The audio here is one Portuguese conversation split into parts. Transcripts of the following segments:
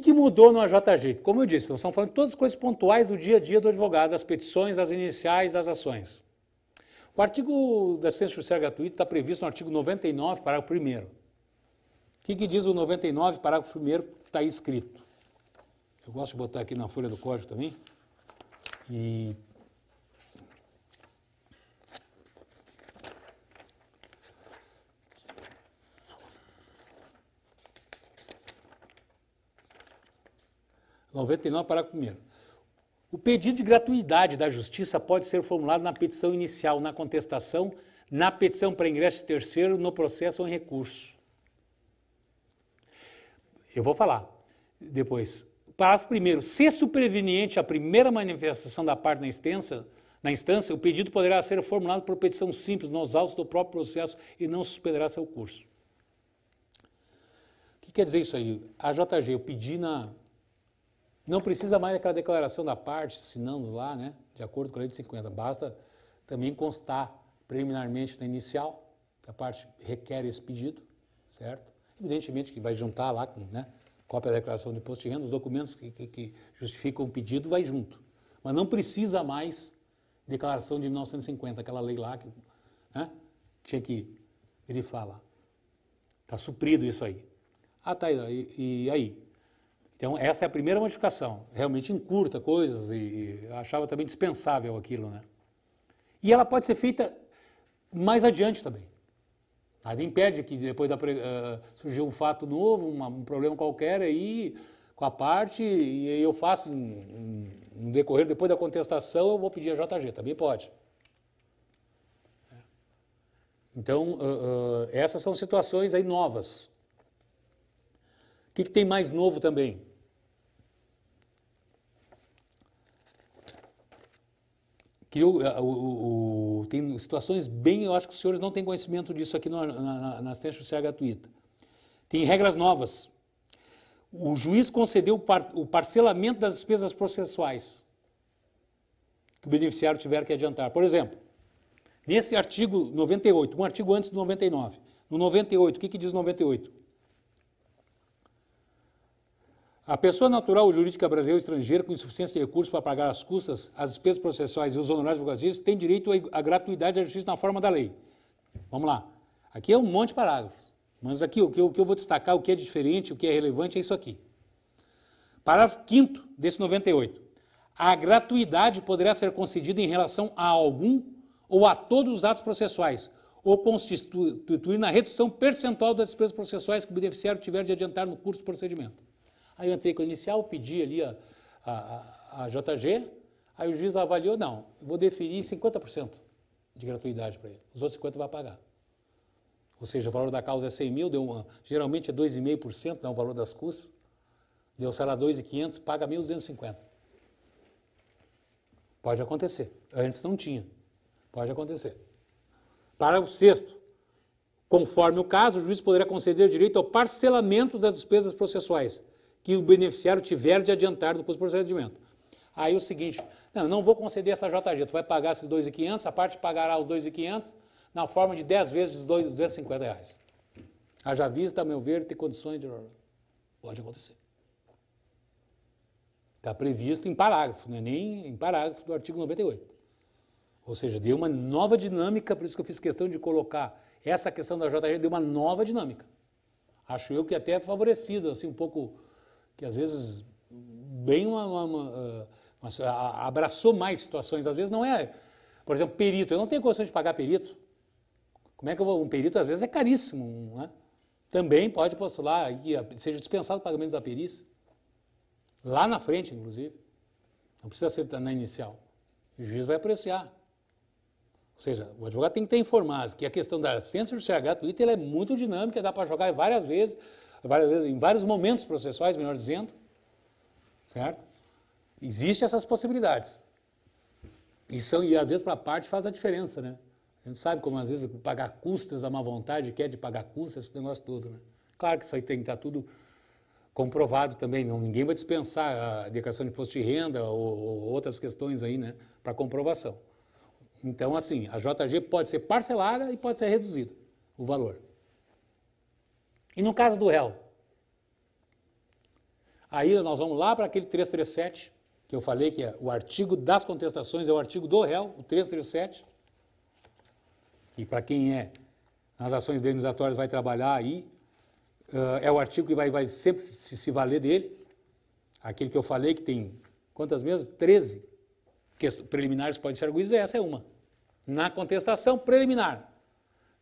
que mudou no AJG? Como eu disse, nós estamos falando de todas as coisas pontuais do dia a dia do advogado, as petições, as iniciais, as ações. O artigo da assistência judicial gratuita está previsto no artigo 99, parágrafo 1º. O que diz o 99, parágrafo 1º, está aí escrito? Eu gosto de botar aqui na folha do código também. E... (99, parágrafo 1º). O pedido de gratuidade da Justiça pode ser formulado na petição inicial, na contestação, na petição para ingresso de terceiro, no processo ou em recurso. Eu vou falar depois. Parágrafo 1º. Se superveniente a primeira manifestação da parte na instância, o pedido poderá ser formulado por petição simples nos autos do próprio processo e não suspenderá seu curso. O que quer dizer isso aí? A JG, eu pedi não precisa mais daquela declaração da parte, assinando lá, né, de acordo com a lei de 50. Basta também constar preliminarmente na inicial, que a parte requer esse pedido, certo? Evidentemente que vai juntar lá, né, cópia da declaração de imposto de renda, os documentos que justificam o pedido vai junto. Mas não precisa mais declaração de 1950, aquela lei lá que, né, tinha que grifar lá. Está suprido isso aí. Ah, tá, e aí? Então, essa é a primeira modificação. Realmente encurta coisas e eu achava também dispensável aquilo, né? E ela pode ser feita mais adiante também. Nada impede que depois surgiu um fato novo, um problema qualquer aí com a parte e eu faço no decorrer, depois da contestação, eu vou pedir a JG, também pode. Então, essas são situações aí novas. O que tem mais novo também? Que tem situações bem, eu acho que os senhores não têm conhecimento disso aqui na assistência judicial gratuita. Tem regras novas. O juiz concedeu o parcelamento das despesas processuais que o beneficiário tiver que adiantar. Por exemplo, nesse artigo 98, um artigo antes do 99. No 98, o que diz 98? A pessoa natural ou jurídica brasileira ou estrangeira com insuficiência de recursos para pagar as custas, as despesas processuais e os honorários advocatícios tem direito à gratuidade da justiça na forma da lei. Vamos lá. Aqui é um monte de parágrafos. Mas aqui o que eu vou destacar, o que é diferente, o que é relevante é isso aqui. Parágrafo 5º desse 98. A gratuidade poderá ser concedida em relação a algum ou a todos os atos processuais, ou constituir na redução percentual das despesas processuais que o beneficiário tiver de adiantar no curso do procedimento. Aí eu entrei com a inicial, pedi ali a JG, aí o juiz avaliou, não, vou deferir 50% de gratuidade para ele, os outros 50% vai pagar. Ou seja, o valor da causa é 100 mil, geralmente é 2,5%, o valor das custas, deu, sei lá, 2.500, paga 1.250. Pode acontecer, antes não tinha, pode acontecer. Parágrafo 6º. Conforme o caso, o juiz poderá conceder direito ao parcelamento das despesas processuais que o beneficiário tiver de adiantar do custo do procedimento. Aí o seguinte, não vou conceder essa JG, tu vai pagar esses 2.500, a parte pagará os 2.500 na forma de 10 vezes de R$250. Haja vista, a meu ver, ter condições de... Pode acontecer. Está previsto em parágrafo, não é nem em parágrafo do artigo 98. Ou seja, deu uma nova dinâmica, por isso que eu fiz questão de colocar essa questão da JG, deu uma nova dinâmica. Acho eu que até é favorecido, assim, um pouco... que às vezes bem abraçou mais situações, às vezes não é, por exemplo, perito, eu não tenho condição de pagar perito, como é que eu vou, um perito às vezes é caríssimo, né? Também pode postular, seja dispensado o pagamento da perícia, lá na frente, inclusive, não precisa ser na inicial, o juiz vai apreciar, ou seja, o advogado tem que estar informado que a questão da assistência judicial gratuita ela é muito dinâmica, dá para jogar várias vezes, em vários momentos processuais, melhor dizendo, certo? Existem essas possibilidades. Isso, e às vezes para a parte faz a diferença, né? A gente sabe como às vezes pagar custas, a má vontade quer de pagar custas, esse negócio todo, né? Claro que isso aí tem que estar tudo comprovado também, ninguém vai dispensar a declaração de imposto de renda ou outras questões aí, né, para comprovação. Então, assim, a JG pode ser parcelada e pode ser reduzida, o valor. E no caso do réu? Aí nós vamos lá para aquele 337, que eu falei que é o artigo das contestações, é o artigo do réu, o 337, que para quem é nas ações indenizatórias vai trabalhar aí, é o artigo que vai sempre se valer dele, aquele que eu falei que tem, quantas mesmo? 13 preliminares que podem ser arguídas, essa é uma. Na contestação preliminar,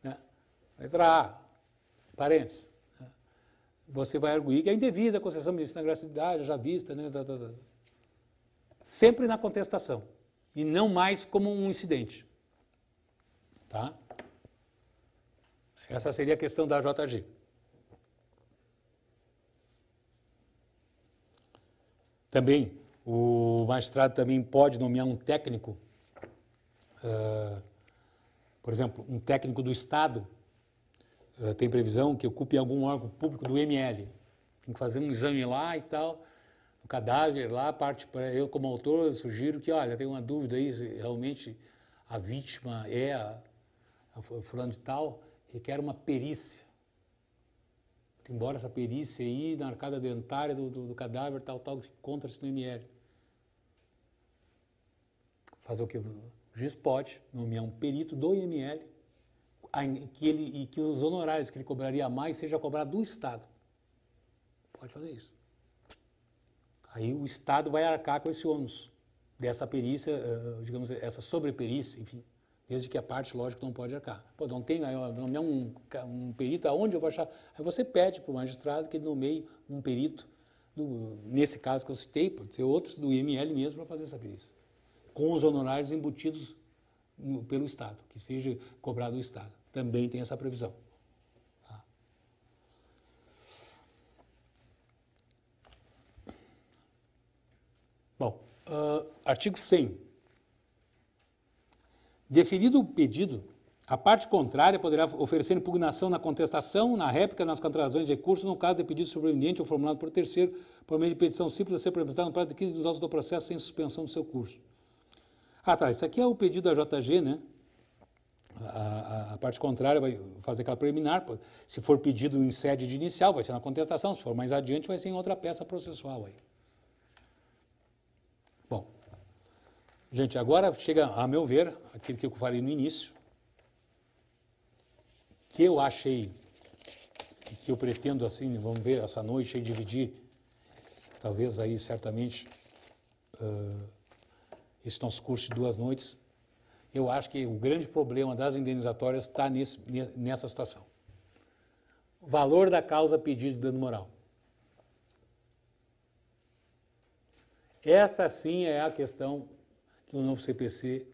né? Letra A, parênteses, né? Você vai arguir que é indevida a concessão mediante gratuidade, já vista, né? Sempre na contestação, e não mais como um incidente. Tá? Essa seria a questão da JG. Também, o magistrado também pode nomear um técnico, por exemplo, um técnico do Estado, tem previsão que ocupe algum órgão público do ML. Tem que fazer um exame lá e tal, o cadáver lá, parte para eu como autor, eu sugiro que, olha, tem uma dúvida aí, se realmente a vítima é a fulano de tal, requer uma perícia. Embora essa perícia aí, na arcada dentária do cadáver, tal, encontra-se no ML. Fazer o quê? O juiz pode nomear um perito do IML e que os honorários que ele cobraria a mais seja cobrado do Estado. Pode fazer isso. Aí o Estado vai arcar com esse ônus dessa perícia, digamos, essa sobreperícia, enfim, desde que a parte, lógico, não pode arcar. Pô, não tem, nomear um perito, aonde eu vou achar? Aí você pede para o magistrado que ele nomeie um perito, nesse caso que eu citei, pode ser outros do IML mesmo, para fazer essa perícia, com os honorários embutidos pelo Estado, que seja cobrado do Estado. Também tem essa previsão. Tá? Bom, artigo 100. Deferido o pedido, a parte contrária poderá oferecer impugnação na contestação, na réplica, nas contrarrazões de recurso, no caso de pedido sobreviviente ou formulado por terceiro, por meio de petição simples a ser apresentada no prazo de 15 dos autos do processo sem suspensão do seu curso. Ah, tá, isso aqui é o pedido da JG, né? A parte contrária vai fazer aquela preliminar, se for pedido em sede de inicial, vai ser na contestação, se for mais adiante, vai ser em outra peça processual aí. Bom, gente, agora chega, a meu ver, aquilo que eu falei no início, que eu achei, que eu pretendo assim, vamos ver, essa noite aí dividir, talvez aí certamente, esse nosso curso de 2 noites, eu acho que o grande problema das indenizatórias está nessa situação. O valor da causa pedido de dano moral. Essa sim é a questão que o novo CPC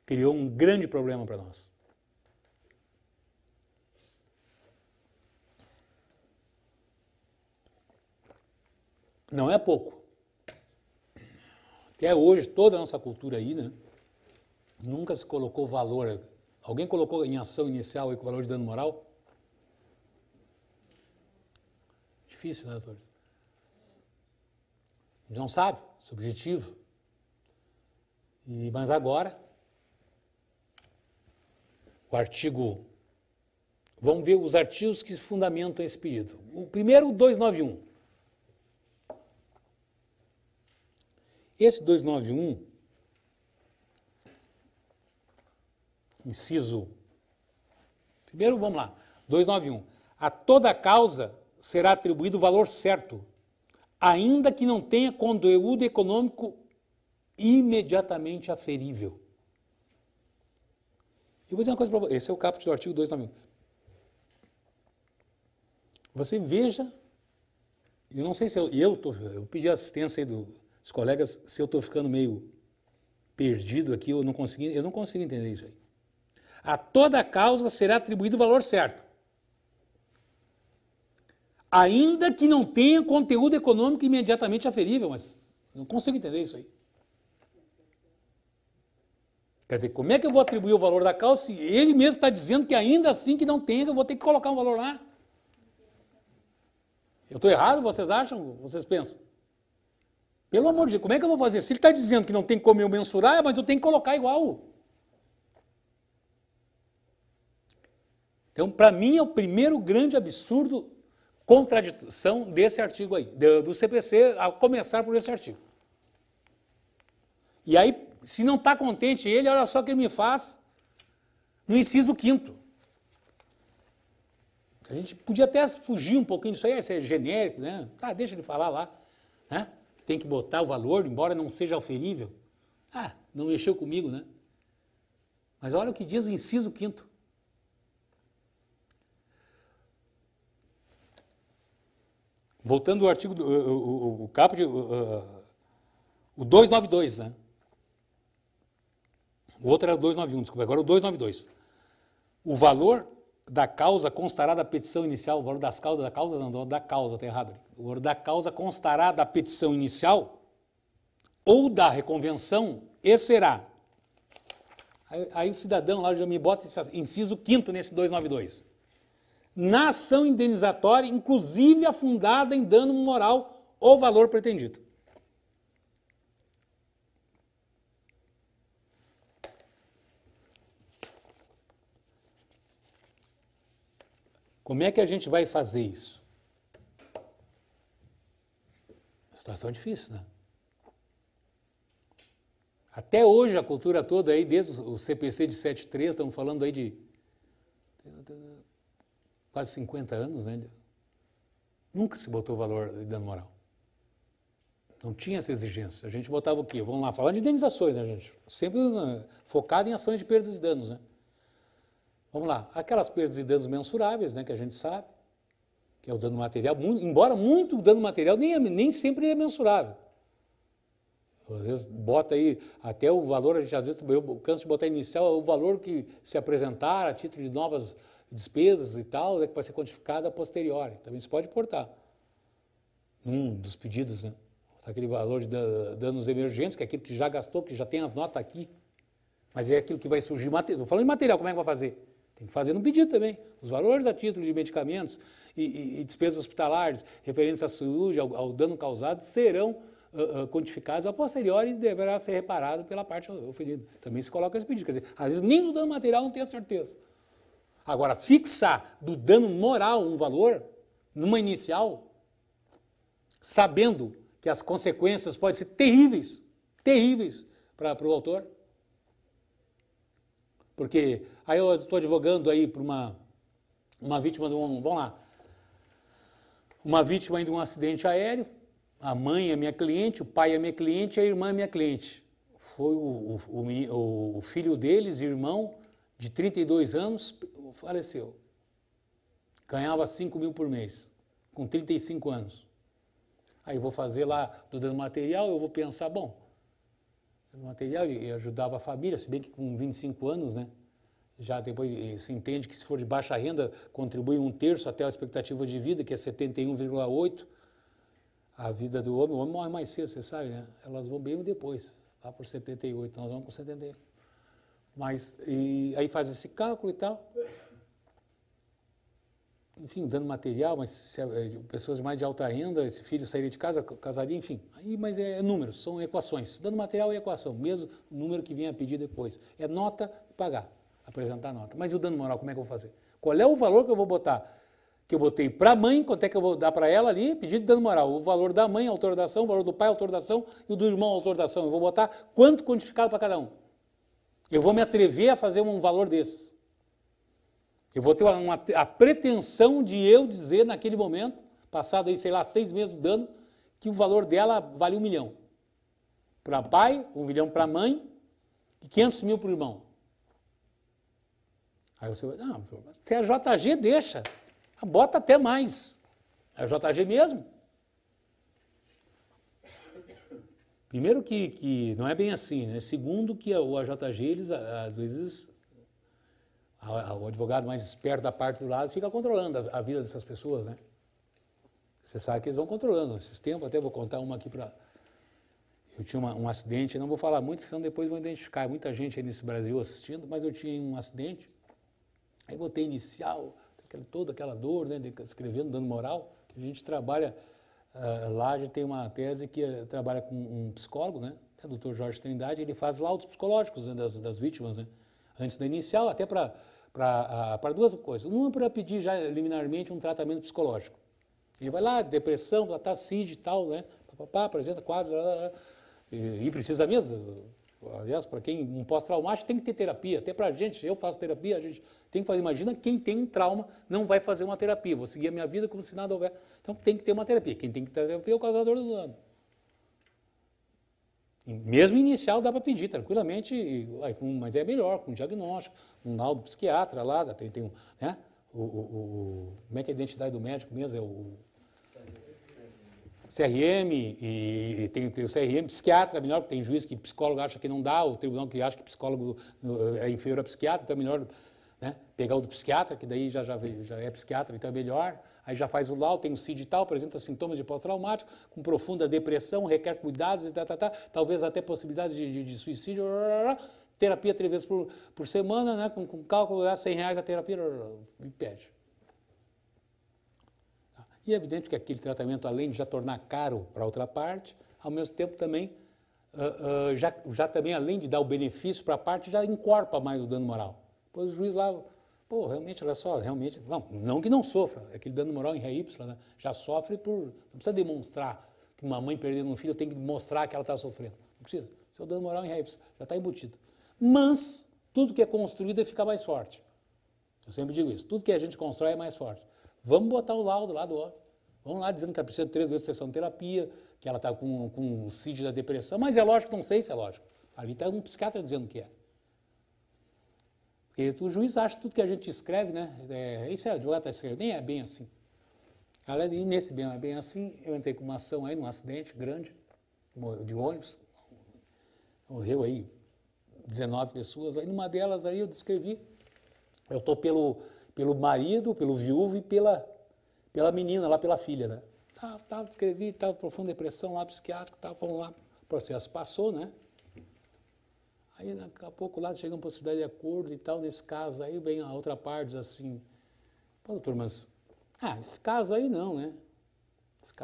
criou um grande problema para nós. Não é pouco. Até hoje, toda a nossa cultura aí, né? Nunca se colocou valor. Alguém colocou em ação inicial aí com o valor de dano moral? Difícil, né, doutores? A gente não sabe, subjetivo. Mas agora, o artigo... Vamos ver os artigos que fundamentam esse pedido. O primeiro, o 291. Esse 291, inciso... Primeiro, vamos lá. 291. A toda causa será atribuído o valor certo, ainda que não tenha conteúdo econômico imediatamente aferível. Eu vou dizer uma coisa para você. Esse é o caput do artigo 291. Você veja, eu não sei se eu pedi assistência aí dos colegas, se eu estou ficando meio perdido aqui, eu não consigo entender isso aí. A toda causa será atribuído o valor certo, ainda que não tenha conteúdo econômico imediatamente aferível, mas não consigo entender isso aí. Quer dizer, como é que eu vou atribuir o valor da causa se ele mesmo está dizendo que ainda assim que não tem, eu vou ter que colocar um valor lá? Eu estou errado, vocês acham? Vocês pensam? Pelo amor de Deus, como é que eu vou fazer? Se ele está dizendo que não tem como eu mensurar, mas eu tenho que colocar igual. Então, para mim, é o primeiro grande absurdo contradição desse artigo aí, do CPC, a começar por esse artigo. E aí, se não está contente ele, olha só o que ele me faz no inciso 5º. A gente podia até fugir um pouquinho disso aí, isso é genérico, né? Tá, deixa ele falar lá, né? Tem que botar o valor, embora não seja oferível. Ah, não mexeu comigo, né? Mas olha o que diz o inciso 5º. Voltando ao artigo, o caput, o 292, né? O outro era o 291, desculpa, agora o 292. O valor da causa constará da petição inicial, o valor das causas, da causa não, da causa, está errado. O valor da causa constará da petição inicial ou da reconvenção e será. Aí o cidadão lá já me bota inciso 5º nesse 292. Na ação indenizatória, inclusive afundada em dano moral ou valor pretendido. Como é que a gente vai fazer isso? Situação difícil, né? Até hoje a cultura toda aí, desde o CPC de 73, estamos falando aí de quase 50 anos, né? Nunca se botou valor de dano moral. Não tinha essa exigência. A gente botava o quê? Vamos lá, falando de indenizações, né, gente? Sempre focado em ações de perdas e danos, né? Vamos lá, aquelas perdas e danos mensuráveis, né, que a gente sabe, que é o dano material, embora muito dano material nem sempre é mensurável. Às vezes bota aí até o valor, a gente às vezes eu canso de botar inicial, o valor que se apresentar a título de novas despesas e tal, que vai ser quantificado a posteriori. Também se pode portar num dos pedidos, né? Aquele valor de danos emergentes, que é aquilo que já gastou, que já tem as notas aqui, mas é aquilo que vai surgir. Estou falando de material, como é que vai fazer? Tem que fazer no pedido também. Os valores a título de medicamentos e despesas hospitalares referentes à saúde, ao dano causado, serão quantificados a posteriori e deverá ser reparado pela parte oferida. Também se coloca esse pedido. Quer dizer, às vezes nem no dano material não tem a certeza. Agora, fixar do dano moral um valor, numa inicial, sabendo que as consequências podem ser terríveis, terríveis para o autor. Porque aí eu estou advogando aí para uma vítima de vamos lá, uma vítima de um acidente aéreo, a mãe é minha cliente, o pai é minha cliente, a irmã é minha cliente. Foi o filho deles, irmão, de 32 anos, faleceu. Ganhava 5 mil por mês, com 35 anos. Aí eu vou fazer lá do dano material, eu vou pensar, bom, dano material e ajudava a família, se bem que com 25 anos, né? Já depois se entende que se for de baixa renda, contribui 1/3 até a expectativa de vida, que é 71,8. A vida do homem, o homem morre mais cedo, você sabe, né? Elas vão bem depois, lá por 78, nós vamos com 71. Mas, aí faz esse cálculo e tal. Enfim, dano material, mas se pessoas mais de alta renda, esse filho sairia de casa, casaria, enfim. Aí, mas é números, são equações. Dano material é equação, mesmo o número que vem a pedir depois. É nota e pagar, apresentar nota. Mas e o dano moral, como é que eu vou fazer? Qual é o valor que eu vou botar? Que eu botei para a mãe, quanto é que eu vou dar para ela ali? Pedido de dano moral. O valor da mãe, autor da ação, o valor do pai, autor da ação, e o do irmão, autor da ação. Eu vou botar quanto quantificado para cada um. Eu vou me atrever a fazer um valor desse. Eu vou ter a pretensão de eu dizer naquele momento, passado aí, sei lá, 6 meses do dano, que o valor dela vale 1 milhão. Para pai, 1 milhão para mãe e 500 mil para o irmão. Aí você vai, não, se é JG, deixa. Bota até mais. É JG mesmo. Primeiro que não é bem assim, né? Segundo que o AJG, eles às vezes, o advogado mais esperto da parte do lado fica controlando a vida dessas pessoas, né? Você sabe que eles vão controlando. Esses tempos, até vou contar uma aqui para... Eu tinha um acidente, não vou falar muito, senão depois vão identificar. Muita gente aí nesse Brasil assistindo, mas eu tinha um acidente. Aí botei inicial, toda aquela dor, né, escrevendo, dano moral, que a gente trabalha, lá a gente tem uma tese que trabalha com um psicólogo, né, o doutor Jorge Trindade, ele faz laudos psicológicos, né, das vítimas, né, antes da inicial, até para duas coisas. Uma, para pedir já liminarmente um tratamento psicológico. Ele vai lá, depressão, lá está CID e tal, né? Apresenta quadros, e precisa mesmo. Aliás, para quem um pós-traumático tem que ter terapia. Até para a gente, eu faço terapia, a gente tem que fazer. Imagina quem tem um trauma não vai fazer uma terapia. Vou seguir a minha vida como se nada houver. Então tem que ter uma terapia. Quem tem que ter terapia é o causador do dano. E mesmo inicial dá para pedir tranquilamente, mas é melhor, com diagnóstico, um laudo psiquiatra lá, tem um, né? Como é que é a identidade do médico mesmo? É o CRM, e tem o CRM, psiquiatra, melhor, porque tem juiz que psicólogo acha que não dá, o tribunal que acha que psicólogo é inferior a psiquiatra, então é melhor, né, pegar o do psiquiatra, que daí já é psiquiatra, então é melhor, aí já faz o laudo, tem o CID e tal, apresenta sintomas de pós-traumático, com profunda depressão, requer cuidados, e talvez até possibilidade de suicídio, terapia 3 vezes por semana, né, com cálculo, R$100 a terapia, me pede. E é evidente que aquele tratamento, além de já tornar caro para a outra parte, ao mesmo tempo também, já também, além de dar o benefício para a parte, já encorpa mais o dano moral. Pois o juiz lá, pô, realmente, olha só, realmente, não que não sofra, aquele dano moral em ré Y, né, já sofre não precisa demonstrar que uma mãe perdendo um filho tem que mostrar que ela está sofrendo. Não precisa. Isso é o dano moral em ré Y, já está embutido. Mas tudo que é construído fica mais forte. Eu sempre digo isso, tudo que a gente constrói é mais forte. Vamos botar o laudo lá do homem. Vamos lá dizendo que ela precisa de 3 vezes sessão de terapia, que ela está com o CID da depressão, mas é lógico, não sei se é lógico. Ali está um psiquiatra dizendo que é. Porque o juiz acha que tudo que a gente escreve, né? Isso é advogado está escrevendo, nem é bem assim. E nesse bem assim, eu entrei com uma ação aí, num acidente grande, de ônibus, morreu aí 19 pessoas, aí numa delas aí eu descrevi, eu estou pelo marido, pelo viúvo e pela menina lá, pela filha, né? Descrevi, profunda depressão lá, psiquiátrico, vamos lá, o processo passou, né? Aí daqui a pouco lá chega uma possibilidade de acordo e tal, nesse caso aí vem a outra parte, diz assim, pô, doutor, mas, esse caso aí não, né?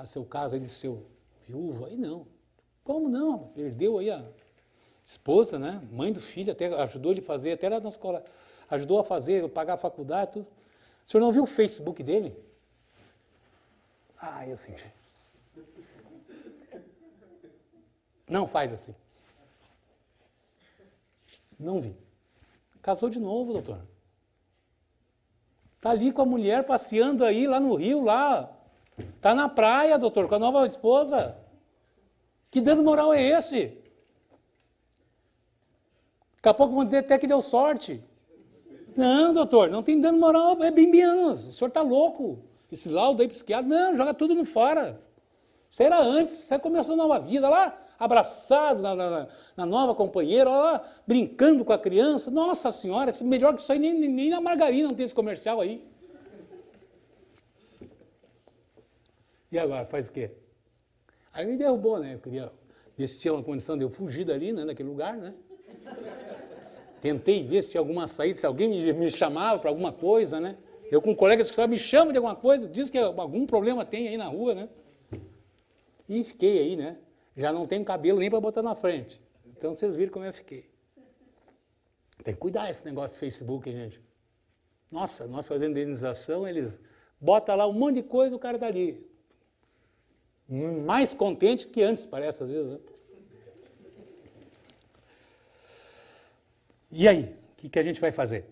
Seu caso aí de seu viúvo, aí não. Como não? Perdeu aí a esposa, né? Mãe do filho, até ajudou ele a fazer, até lá na escola, ajudou a fazer, pagar a faculdade, tudo. O senhor não viu o Facebook dele? Eu assim. Não faz assim. Não vi. Casou de novo, doutor. Está ali com a mulher passeando aí lá no Rio, lá. Está na praia, doutor, com a nova esposa. Que dano moral é esse? Daqui a pouco vão dizer até que deu sorte. Não, doutor, não tem dano moral, é bem menos. O senhor está louco. Esse laudo aí psiquiatra, não, joga tudo no fora. Isso era antes, você começou a nova vida lá, abraçado na nova companheira, lá, brincando com a criança. Nossa senhora, melhor que isso aí, nem na margarina não tem esse comercial aí. E agora, faz o quê? Aí me derrubou, né? Eu queria ver se tinha uma condição de eu fugir dali, né, daquele lugar, né? Tentei ver se tinha alguma saída, se alguém me chamava para alguma coisa, né? Eu com colegas que me chamam de alguma coisa, diz que algum problema tem aí na rua, né? E fiquei aí, né? Já não tenho cabelo nem para botar na frente. Então vocês viram como eu fiquei. Tem que cuidar esse negócio de Facebook, gente. Nossa, nós fazendo indenização, eles botam lá um monte de coisa, o cara está ali. Mais contente que antes, parece às vezes, né? E aí, o que a gente vai fazer?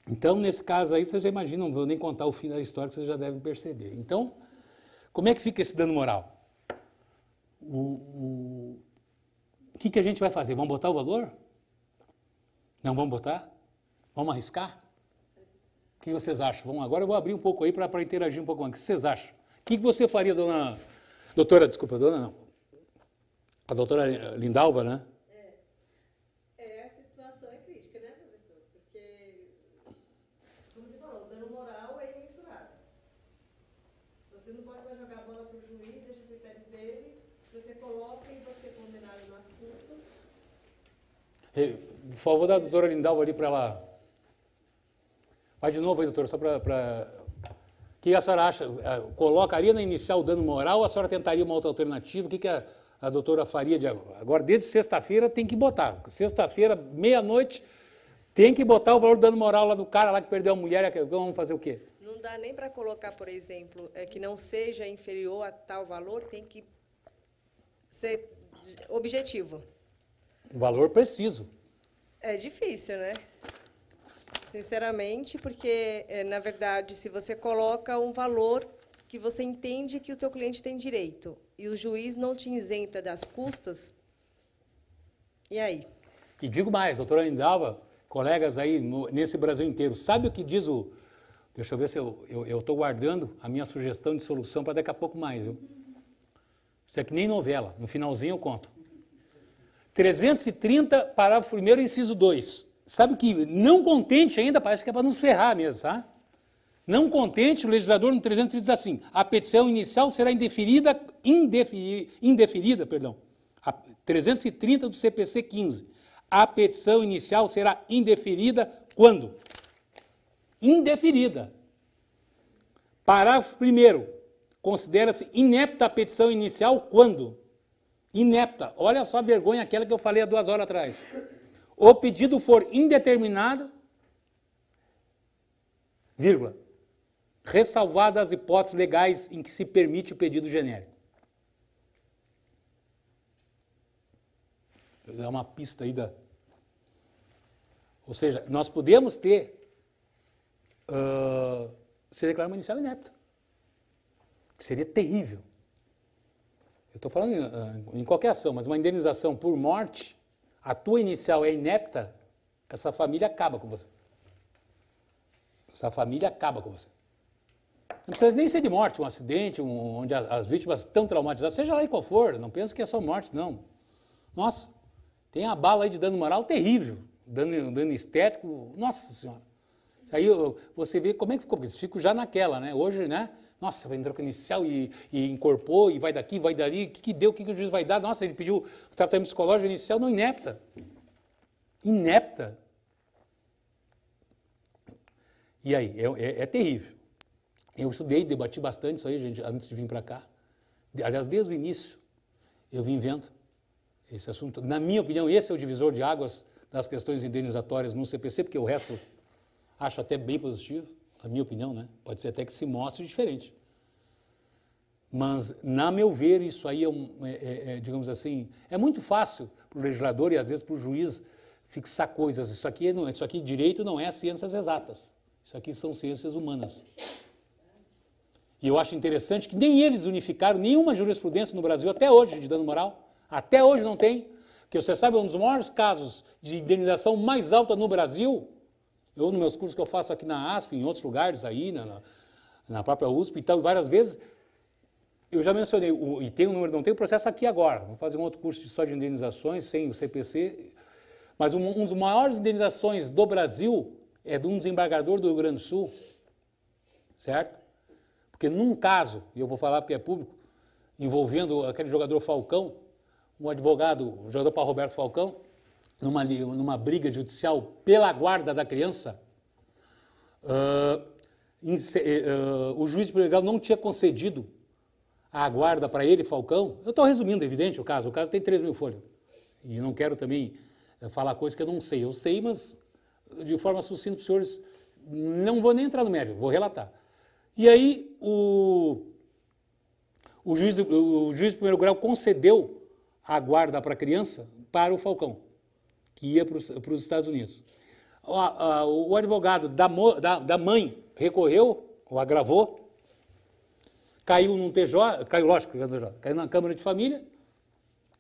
Então, nesse caso aí, vocês já imaginam, não vou nem contar o fim da história, que vocês já devem perceber. Então, como é que fica esse dano moral? O que a gente vai fazer? Vamos botar o valor? Não vamos botar? Vamos arriscar? O que vocês acham? Agora eu vou abrir um pouco aí para interagir um pouco mais. O que vocês acham? O que você faria, doutora, desculpa, a doutora Lindalva, né? A situação é crítica, né, professor? Porque, como você falou, o dano moral é imensurável. Se você não pode mais jogar a bola para o juiz, deixa o critério dele, se você coloca e você é condenado nas custas. Por favor, da doutora Lindalva ali para ela. Vai de novo aí, doutora, só para... O que a senhora acha? Colocaria na inicial o dano moral ou a senhora tentaria uma outra alternativa? O que a doutora faria de agora? Agora, desde sexta-feira tem que botar. Sexta-feira, meia-noite, tem que botar o valor do dano moral lá do cara lá que perdeu a mulher. Vamos fazer o quê? Não não dá nem para colocar, por exemplo, que não seja inferior a tal valor, tem que ser objetivo. Um valor preciso. É difícil, né? Sinceramente, porque, na verdade, se você coloca um valor que você entende que o teu cliente tem direito e o juiz não te isenta das custas, e aí? E digo mais, doutora Lindalva, colegas aí nesse Brasil inteiro, sabe o que diz o... Deixa eu ver se eu estou guardando a minha sugestão de solução para daqui a pouco mais, viu? Isso é que nem novela, no finalzinho eu conto. 330, parágrafo 1º, inciso 2. Sabe que não contente ainda, parece que é para nos ferrar mesmo, tá? Não contente, o legislador no 330 diz assim, a petição inicial será indeferida, perdão, a 330 do CPC 15. A petição inicial será indeferida quando? Indeferida. Parágrafo 1º, considera-se inepta a petição inicial quando? Inepta. Olha só a vergonha aquela que eu falei há 2 horas atrás. O pedido for indeterminado, vírgula, ressalvadas as hipóteses legais em que se permite o pedido genérico. Vou dar uma pista aí da... Ou seja, nós podemos ter... se declarar uma inicial inepta. Seria terrível. Eu estou falando em qualquer ação, mas uma indenização por morte, a tua inicial é inepta, essa família acaba com você. Essa família acaba com você. Não precisa nem ser de morte, um acidente, onde as vítimas estão traumatizadas, seja lá em qual for, não pensa que é só morte, não. Nossa, tem a bala aí de dano moral terrível, dano estético, nossa senhora. Aí você vê como é que ficou, porque fico já naquela, né? Hoje, né? Nossa, vai entrar com inicial e incorporou, e vai daqui, vai dali, o que deu, o que o juiz vai dar? Nossa, ele pediu o tratamento psicológico inicial, não, inepta. Inepta. E aí, é terrível. Eu estudei, debati bastante isso aí, gente, antes de vir para cá. Aliás, desde o início, eu vim vendo esse assunto. Na minha opinião, esse é o divisor de águas das questões indenizatórias no CPC, porque o resto acho até bem positivo, na minha opinião, né? Pode ser até que se mostre diferente. Mas, na meu ver, isso aí digamos assim, é muito fácil para o legislador e às vezes para o juiz fixar coisas. Isso aqui direito não é ciências exatas. Isso aqui são ciências humanas. E eu acho interessante que nem eles unificaram nenhuma jurisprudência no Brasil até hoje de dano moral. Até hoje não tem. Porque você sabe, um dos maiores casos de indenização mais alta no Brasil, eu nos meus cursos que eu faço aqui na ASP, em outros lugares aí, na própria USP e tal, várias vezes, eu já mencionei, e tem um número, não tem o processo aqui agora, vou fazer um outro curso de história de indenizações, sem o CPC, mas um dos maiores indenizações do Brasil é de um desembargador do Rio Grande do Sul, certo? Porque num caso, e eu vou falar porque é público, envolvendo aquele jogador Falcão, um advogado, o jogador Paulo Roberto Falcão, numa briga judicial pela guarda da criança, o juiz de primeiro grau não tinha concedido a guarda para ele, Falcão. Eu estou resumindo, é evidente, o caso tem 3.000 folhas. E não quero também falar coisas que eu não sei. Eu sei, mas de forma sucinta para os senhores, não vou nem entrar no mérito, vou relatar. E aí o juiz de primeiro grau concedeu a guarda para a criança para o Falcão, que ia para os Estados Unidos. O advogado da mãe recorreu, ou agravou, caiu num TJ, caiu na Câmara de Família,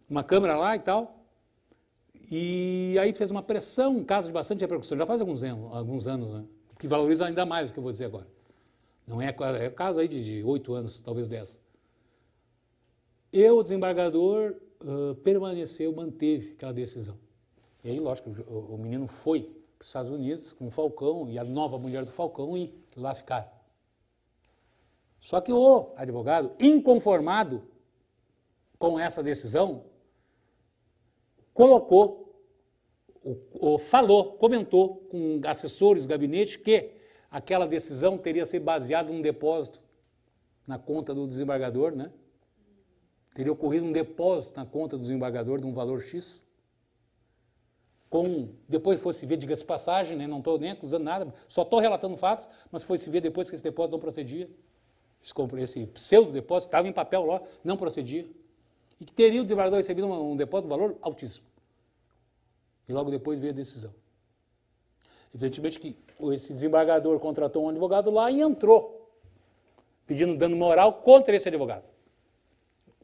uma Câmara lá e tal, e aí fez uma pressão, um caso de bastante repercussão, já faz alguns anos, né? Que valoriza ainda mais o que eu vou dizer agora. Não é caso aí de 8 anos, talvez 10. E o desembargador manteve aquela decisão. E aí, lógico, o menino foi para os Estados Unidos com o Falcão e a nova mulher do Falcão e lá ficaram. Só que o advogado, inconformado com essa decisão, comentou com assessores, gabinete, que aquela decisão teria sido baseada num depósito na conta do desembargador, né? Teria ocorrido um depósito na conta do desembargador de um valor X. depois foi se ver, diga-se de passagem, né, não estou nem acusando nada, só estou relatando fatos, mas foi se ver depois que esse depósito não procedia. Esse pseudo-depósito estava em papel lá, não procedia. E que teria o desembargador recebido um depósito de valor altíssimo. E logo depois veio a decisão. Evidentemente que esse desembargador contratou um advogado lá e entrou, pedindo dano moral contra esse advogado,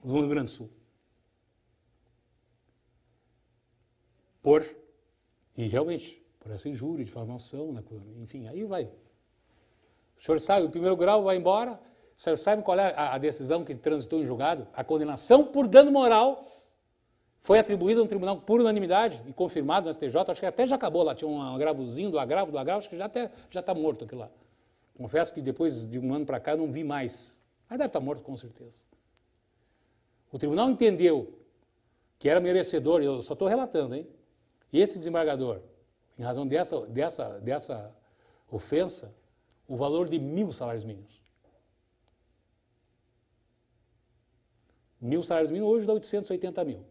no Rio Grande do Sul. E realmente, por essa injúria, difamação, né, enfim, aí vai. O senhor sai, o primeiro grau vai embora, o senhor sabe qual é a decisão que transitou em julgado? A condenação por dano moral foi atribuída no tribunal por unanimidade e confirmado no STJ, acho que até já acabou lá, tinha um agravozinho do agravo, acho que já está morto aquilo lá. Confesso que depois de um ano para cá eu não vi mais, mas deve estar morto com certeza. O tribunal entendeu que era merecedor, eu só estou relatando, hein? E esse desembargador, em razão dessa ofensa, o valor de 1.000 salários mínimos. 1.000 salários mínimos hoje dá 880 mil.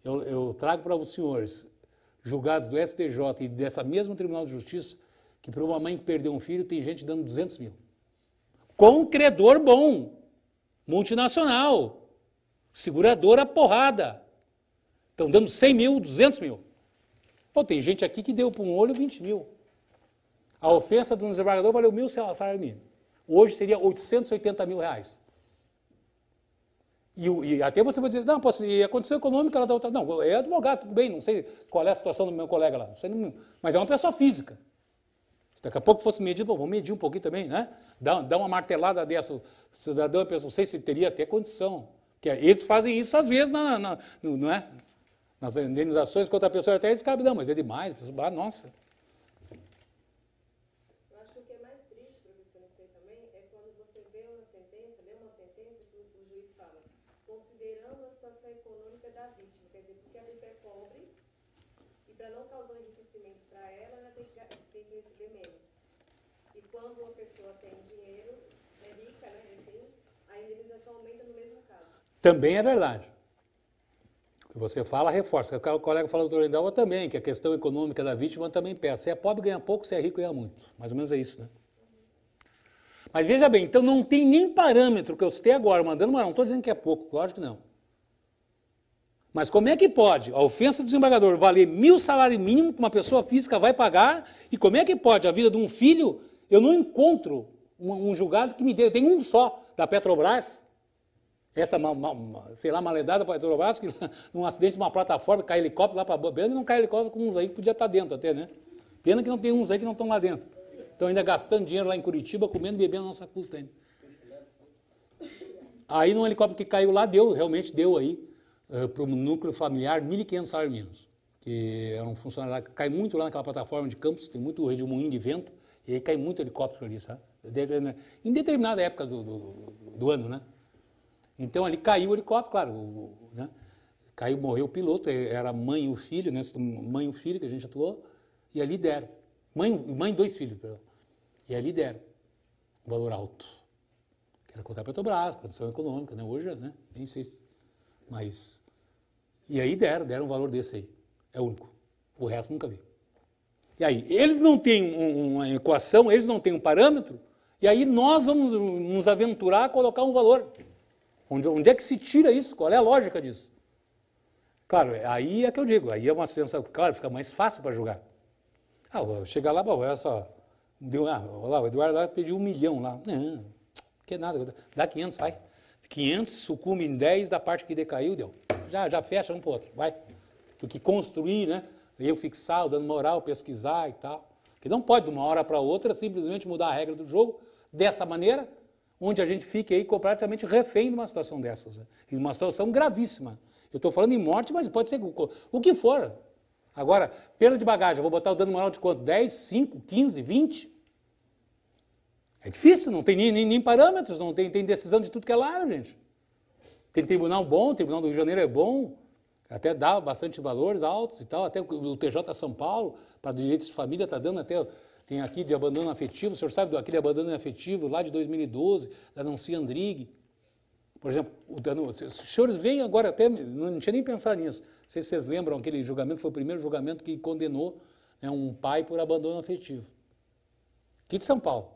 Eu trago para os senhores, julgados do STJ e dessa mesma Tribunal de Justiça, que para uma mãe que perdeu um filho, tem gente dando 200 mil. Com credor bom, multinacional, seguradora porrada. Estão dando 100 mil, 200 mil. Pô, tem gente aqui que deu para um olho 20 mil. A ofensa do desembargador valeu 1.000 salários mínimos. Hoje seria 880 mil reais. E até você vai dizer, não, e a condição econômica ela dá outra. Não, é advogado, tudo bem, não sei qual é a situação do meu colega lá, não sei, mas é uma pessoa física. Se daqui a pouco fosse medido, vamos medir um pouquinho também, né? Dá uma martelada dessa, o cidadão, não sei se teria até condição. Porque eles fazem isso às vezes não é? Nas indenizações contra a pessoa, até eles cabem, não, mas é demais, nossa. Eu acho que o que é mais triste, professor, não sei também, é quando você lê uma sentença o juiz fala, considerando a situação econômica da vítima, quer dizer, porque a pessoa é pobre e para não causar um enriquecimento para ela, ela tem que receber menos. E quando uma pessoa tem dinheiro, é rica, né, enfim, a indenização aumenta no mesmo caso. Também é verdade. O que você fala, reforça. O colega falou do Lindauer também, que a questão econômica da vítima também pesa. Se é pobre, ganha pouco, se é rico, ganha muito. Mais ou menos é isso, né? Mas veja bem, então não tem nem parâmetro que eu citei agora, mandando, mas não estou dizendo que é pouco, lógico que não. Mas como é que pode a ofensa do desembargador valer 1.000 salários mínimos que uma pessoa física vai pagar? E como é que pode a vida de um filho, eu não encontro um julgado que me dê, tem um só, da Petrobras, essa, sei lá, maledada para a Petrobras, que num acidente de uma plataforma, cai helicóptero lá para a pena que não cai helicóptero com uns aí que podia estar dentro até, né? Pena que não tem uns aí que não estão lá dentro. Estão ainda gastando dinheiro lá em Curitiba, comendo e bebendo a nossa custa ainda. Aí num helicóptero que caiu lá, realmente deu aí, para o núcleo familiar, 1.500 salários mínimos. Que era um funcionário lá que cai muito lá naquela plataforma de Campos, tem muito redemoinho de vento, e aí cai muito helicóptero ali, sabe? Em determinada época do ano, né? Então ali caiu o helicóptero, claro, né? Caiu, morreu o piloto, era mãe e o filho, né? Mãe e o filho que a gente atuou, e ali deram. Mãe e 2 filhos, perdão. E ali deram um valor alto. Que era contra a Petrobras, condição econômica, né? Hoje, né? Nem sei se... Mas... E aí deram um valor desse aí. É único. O resto nunca vi. E aí, eles não têm uma equação, eles não têm um parâmetro, e aí nós vamos nos aventurar a colocar um valor. Onde é que se tira isso? Qual é a lógica disso? Claro, aí é que eu digo, aí é uma situação, claro, fica mais fácil para julgar. Chega lá, olha só, o Eduardo lá pediu 1 milhão lá. Não quer nada, dá 500, vai. 500, sucumbe em 10 da parte que decaiu, deu. Já fecha um para o outro, vai. Do que construir, né? Eu fixar, dando moral, pesquisar e tal. Porque não pode, de uma hora para outra, simplesmente mudar a regra do jogo dessa maneira, onde a gente fique aí completamente refém de uma situação dessas. Né? E uma situação gravíssima. Eu estou falando em morte, mas pode ser o que for. Agora, perda de bagagem, eu vou botar o dano moral de quanto? 10, 5, 15, 20? É difícil, não tem nem parâmetros, não tem decisão de tudo que é lado, gente. Tem tribunal bom, o Tribunal do Rio de Janeiro é bom, até dá bastante valores altos e tal, até o TJ São Paulo, para direitos de família, está dando até, tem aqui de abandono afetivo, o senhor sabe daquele abandono afetivo lá de 2012, da Nancy Andrighi, Por exemplo, o dano, os senhores veem agora até, não tinha nem pensado nisso, não sei se vocês lembram, aquele julgamento, foi o primeiro julgamento que condenou, né, um pai por abandono afetivo. Aqui de São Paulo.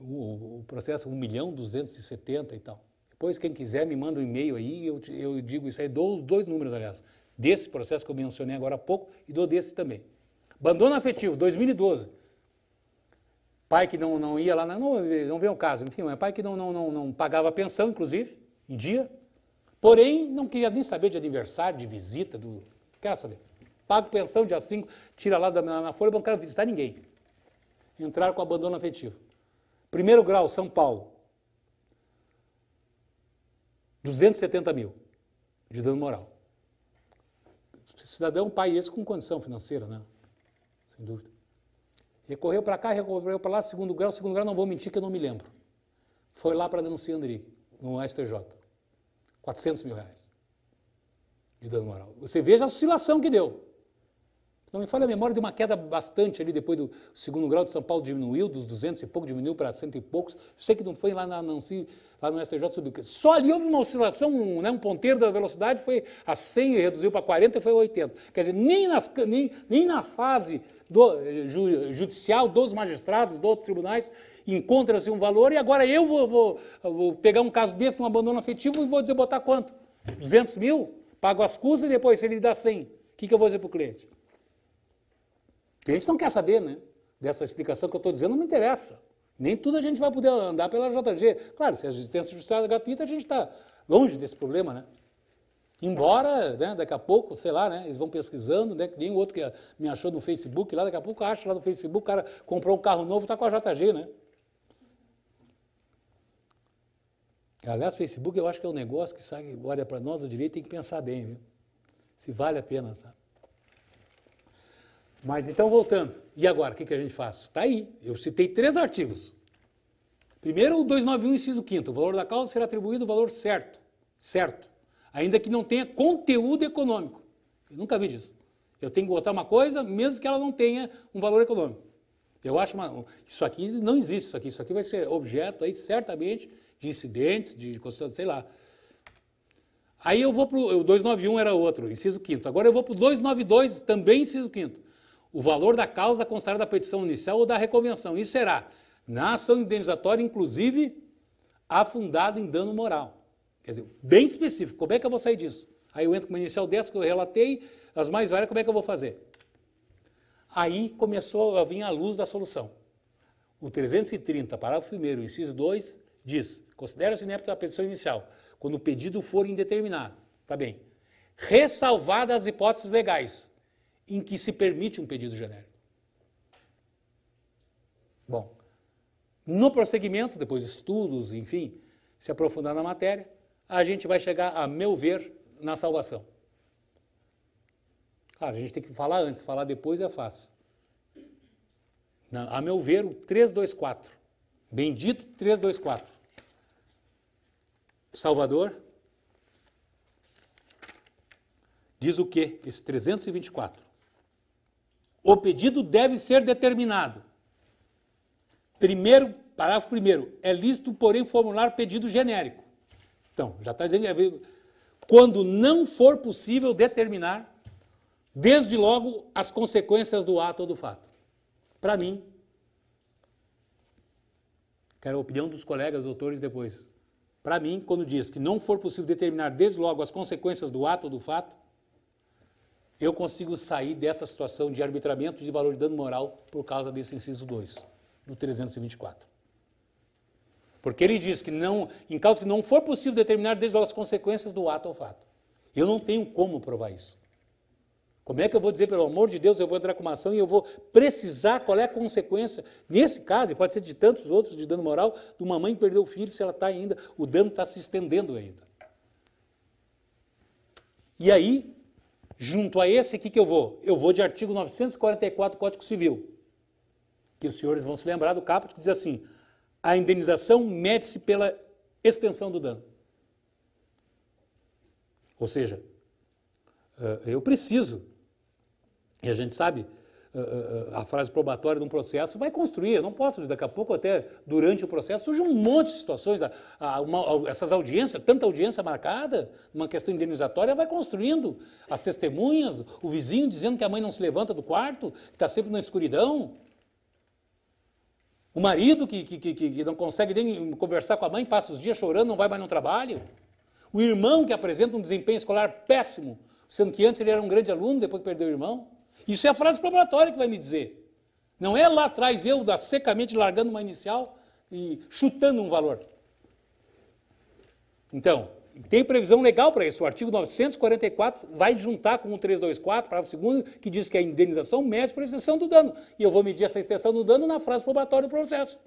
O processo 1.270.000 e tal. Depois, quem quiser, me manda um e-mail aí, eu digo isso aí, dou os dois números, aliás, desse processo que eu mencionei agora há pouco e dou desse também. Abandono afetivo, 2012. Pai que não ia lá, não vê o caso, enfim, é pai que não pagava a pensão, inclusive, em dia, porém, não queria nem saber de aniversário, de visita, não quero saber. Pago pensão dia 5, tira lá na folha, não quero visitar ninguém. Entraram com abandono afetivo. Primeiro grau, São Paulo. 270.000 de dano moral. Cidadão, pai esse com condição financeira, né? Sem dúvida. Recorreu para cá, recorreu para lá, segundo grau, não vou mentir que eu não me lembro. Foi lá para denunciar André, no STJ. 400 mil reais de dano moral. Você veja a oscilação que deu. Não me falha a memória, de uma queda bastante ali, depois do segundo grau de São Paulo diminuiu, dos 200 e pouco, diminuiu para 100 e poucos. Sei que não foi lá na Nancy, lá no STJ subiu. Só ali houve uma oscilação, um ponteiro da velocidade foi a 100, reduziu para 40 e foi a 80. Quer dizer, nem na fase judicial dos magistrados, dos tribunais, encontra-se um valor, e agora eu vou pegar um caso desse, um abandono afetivo, e vou dizer, botar quanto? 200 mil? Pago as custas e depois, se ele dá 100, o que eu vou dizer para o cliente? O cliente não quer saber, né? Dessa explicação que eu estou dizendo, não me interessa. Nem tudo a gente vai poder andar pela JG. Claro, se a assistência judicial é gratuita, a gente está longe desse problema, né? Embora, né, daqui a pouco, sei lá, né, eles vão pesquisando, né, que nem o outro que me achou no Facebook, lá daqui a pouco acha lá no Facebook, o cara comprou um carro novo, está com a JG, né? Aliás, Facebook eu acho que é um negócio que sabe, olha para nós, o direito tem que pensar bem, viu? Se vale a pena, sabe? Mas então, voltando, e agora, o que a gente faz? Está aí, eu citei 3 artigos. Primeiro, o 291, inciso 5º, o valor da causa será atribuído o valor certo, ainda que não tenha conteúdo econômico. Eu nunca vi disso. Eu tenho que botar uma coisa, mesmo que ela não tenha um valor econômico. Eu acho, isso aqui não existe, isso aqui vai ser objeto, aí, certamente, de incidentes, de sei lá. Aí eu vou para o 291 era outro, inciso 5º. Agora eu vou para o 292, também inciso 5º. O valor da causa constará da petição inicial ou da reconvenção. E será, na ação indenizatória, inclusive, afundado em dano moral. Quer dizer, bem específico. Como é que eu vou sair disso? Aí eu entro com uma inicial dessa que eu relatei, as mais várias, como é que eu vou fazer? Aí começou a vir a luz da solução. O 330, parágrafo 1º, inciso 2, diz, considera-se inepta a petição inicial, quando o pedido for indeterminado. Tá bem. Ressalvadas as hipóteses legais em que se permite um pedido genérico. Bom, no prosseguimento, depois de estudos, enfim, se aprofundar na matéria, a gente vai chegar, a meu ver, na salvação. Claro, a gente tem que falar antes, falar depois é fácil. A meu ver, o 324, bendito 324. Salvador diz o quê? Esse 324. O pedido deve ser determinado. Primeiro, parágrafo 1º, é lícito, porém, formular pedido genérico. Então, já está dizendo, quando não for possível determinar, desde logo, as consequências do ato ou do fato. Para mim, quero a opinião dos colegas doutores depois. Para mim, quando diz que não for possível determinar desde logo as consequências do ato ou do fato, eu consigo sair dessa situação de arbitramento de valor de dano moral por causa desse inciso 2, do 324. Porque ele diz que não, em caso que não for possível determinar desde logo as consequências do ato ou fato. Eu não tenho como provar isso. Como é que eu vou dizer, pelo amor de Deus, eu vou entrar com uma ação e eu vou precisar qual é a consequência? Nesse caso, e pode ser de tantos outros de dano moral, de uma mãe que perdeu o filho, se ela está ainda, o dano está se estendendo ainda. E aí, junto a esse, o que eu vou? Eu vou de artigo 944 do Código Civil, que os senhores vão se lembrar do caput, que diz assim, a indenização mede-se pela extensão do dano. Ou seja, eu preciso, e a gente sabe, a frase probatória de um processo, vai construir. Eu não posso, daqui a pouco, até durante o processo, surge um monte de situações. Essas audiências, tanta audiência marcada, uma questão indenizatória, vai construindo as testemunhas, o vizinho dizendo que a mãe não se levanta do quarto, que está sempre na escuridão. O marido que não consegue nem conversar com a mãe, passa os dias chorando, não vai mais no trabalho. O irmão que apresenta um desempenho escolar péssimo, sendo que antes ele era um grande aluno, depois que perdeu o irmão. Isso é a frase probatória que vai me dizer. Não é lá atrás eu secamente largando uma inicial e chutando um valor. Então, tem previsão legal para isso. O artigo 944 vai juntar com o 324, parágrafo 2º, que diz que a indenização mede por extensão do dano. E eu vou medir essa extensão do dano na frase probatória do processo.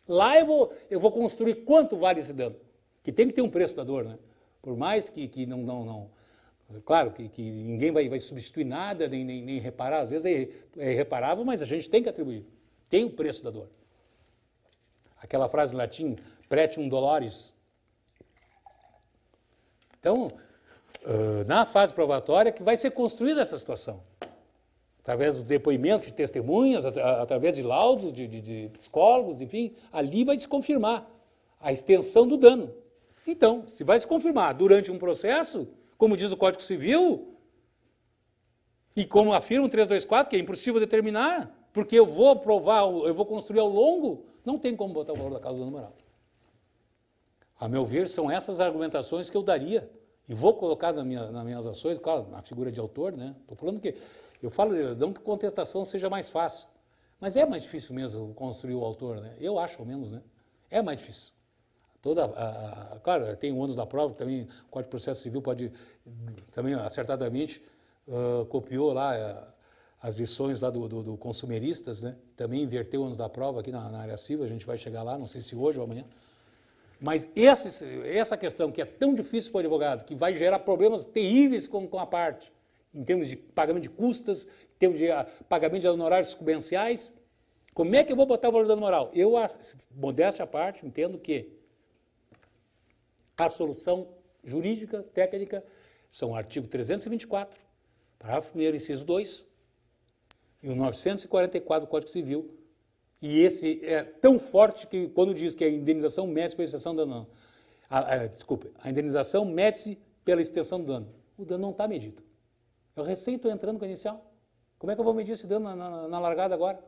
Lá eu vou construir quanto vale esse dano. Que tem que ter um preço da dor, né? Por mais que não. Claro que ninguém vai substituir nada, nem reparar. Às vezes é irreparável, mas a gente tem que atribuir. Tem o preço da dor. Aquela frase em latim, pretium doloris. Então, na fase probatória que vai ser construída essa situação. Através do depoimento de testemunhas, através de laudos, de psicólogos, enfim, ali vai se confirmar a extensão do dano. Então, se vai se confirmar durante um processo, como diz o Código Civil, e como afirma o 324, que é impossível determinar, porque eu vou provar, eu vou construir ao longo, não tem como botar o valor da causa do dano moral. A meu ver, são essas argumentações que eu daria, e vou colocar nas minhas ações, claro, na figura de autor, né? Estou falando que, eu falo, não que contestação seja mais fácil, mas é mais difícil mesmo construir o autor, né? Eu acho, ao menos, né? É mais difícil. Claro, tem o ônus da prova, também o Código de Processo Civil pode, também acertadamente, copiou lá as lições lá do Consumeristas, né? Também inverteu o ônus da prova aqui na área civil, a gente vai chegar lá, não sei se hoje ou amanhã. Mas essa questão que é tão difícil para o advogado, que vai gerar problemas terríveis com a parte, em termos de pagamento de custas, em termos de pagamento de honorários sucumbênciais, como é que eu vou botar o valor do dano moral? Eu, modéstia à parte, entendo que a solução jurídica, técnica, são o artigo 324, parágrafo 1º, inciso 2, e o 944 do Código Civil. E esse é tão forte que quando diz que a indenização mede-se pela extensão do dano. A indenização mede-se pela extensão do dano. O dano não está medido. Eu recém estou entrando com a inicial. Como é que eu vou medir esse dano na largada agora?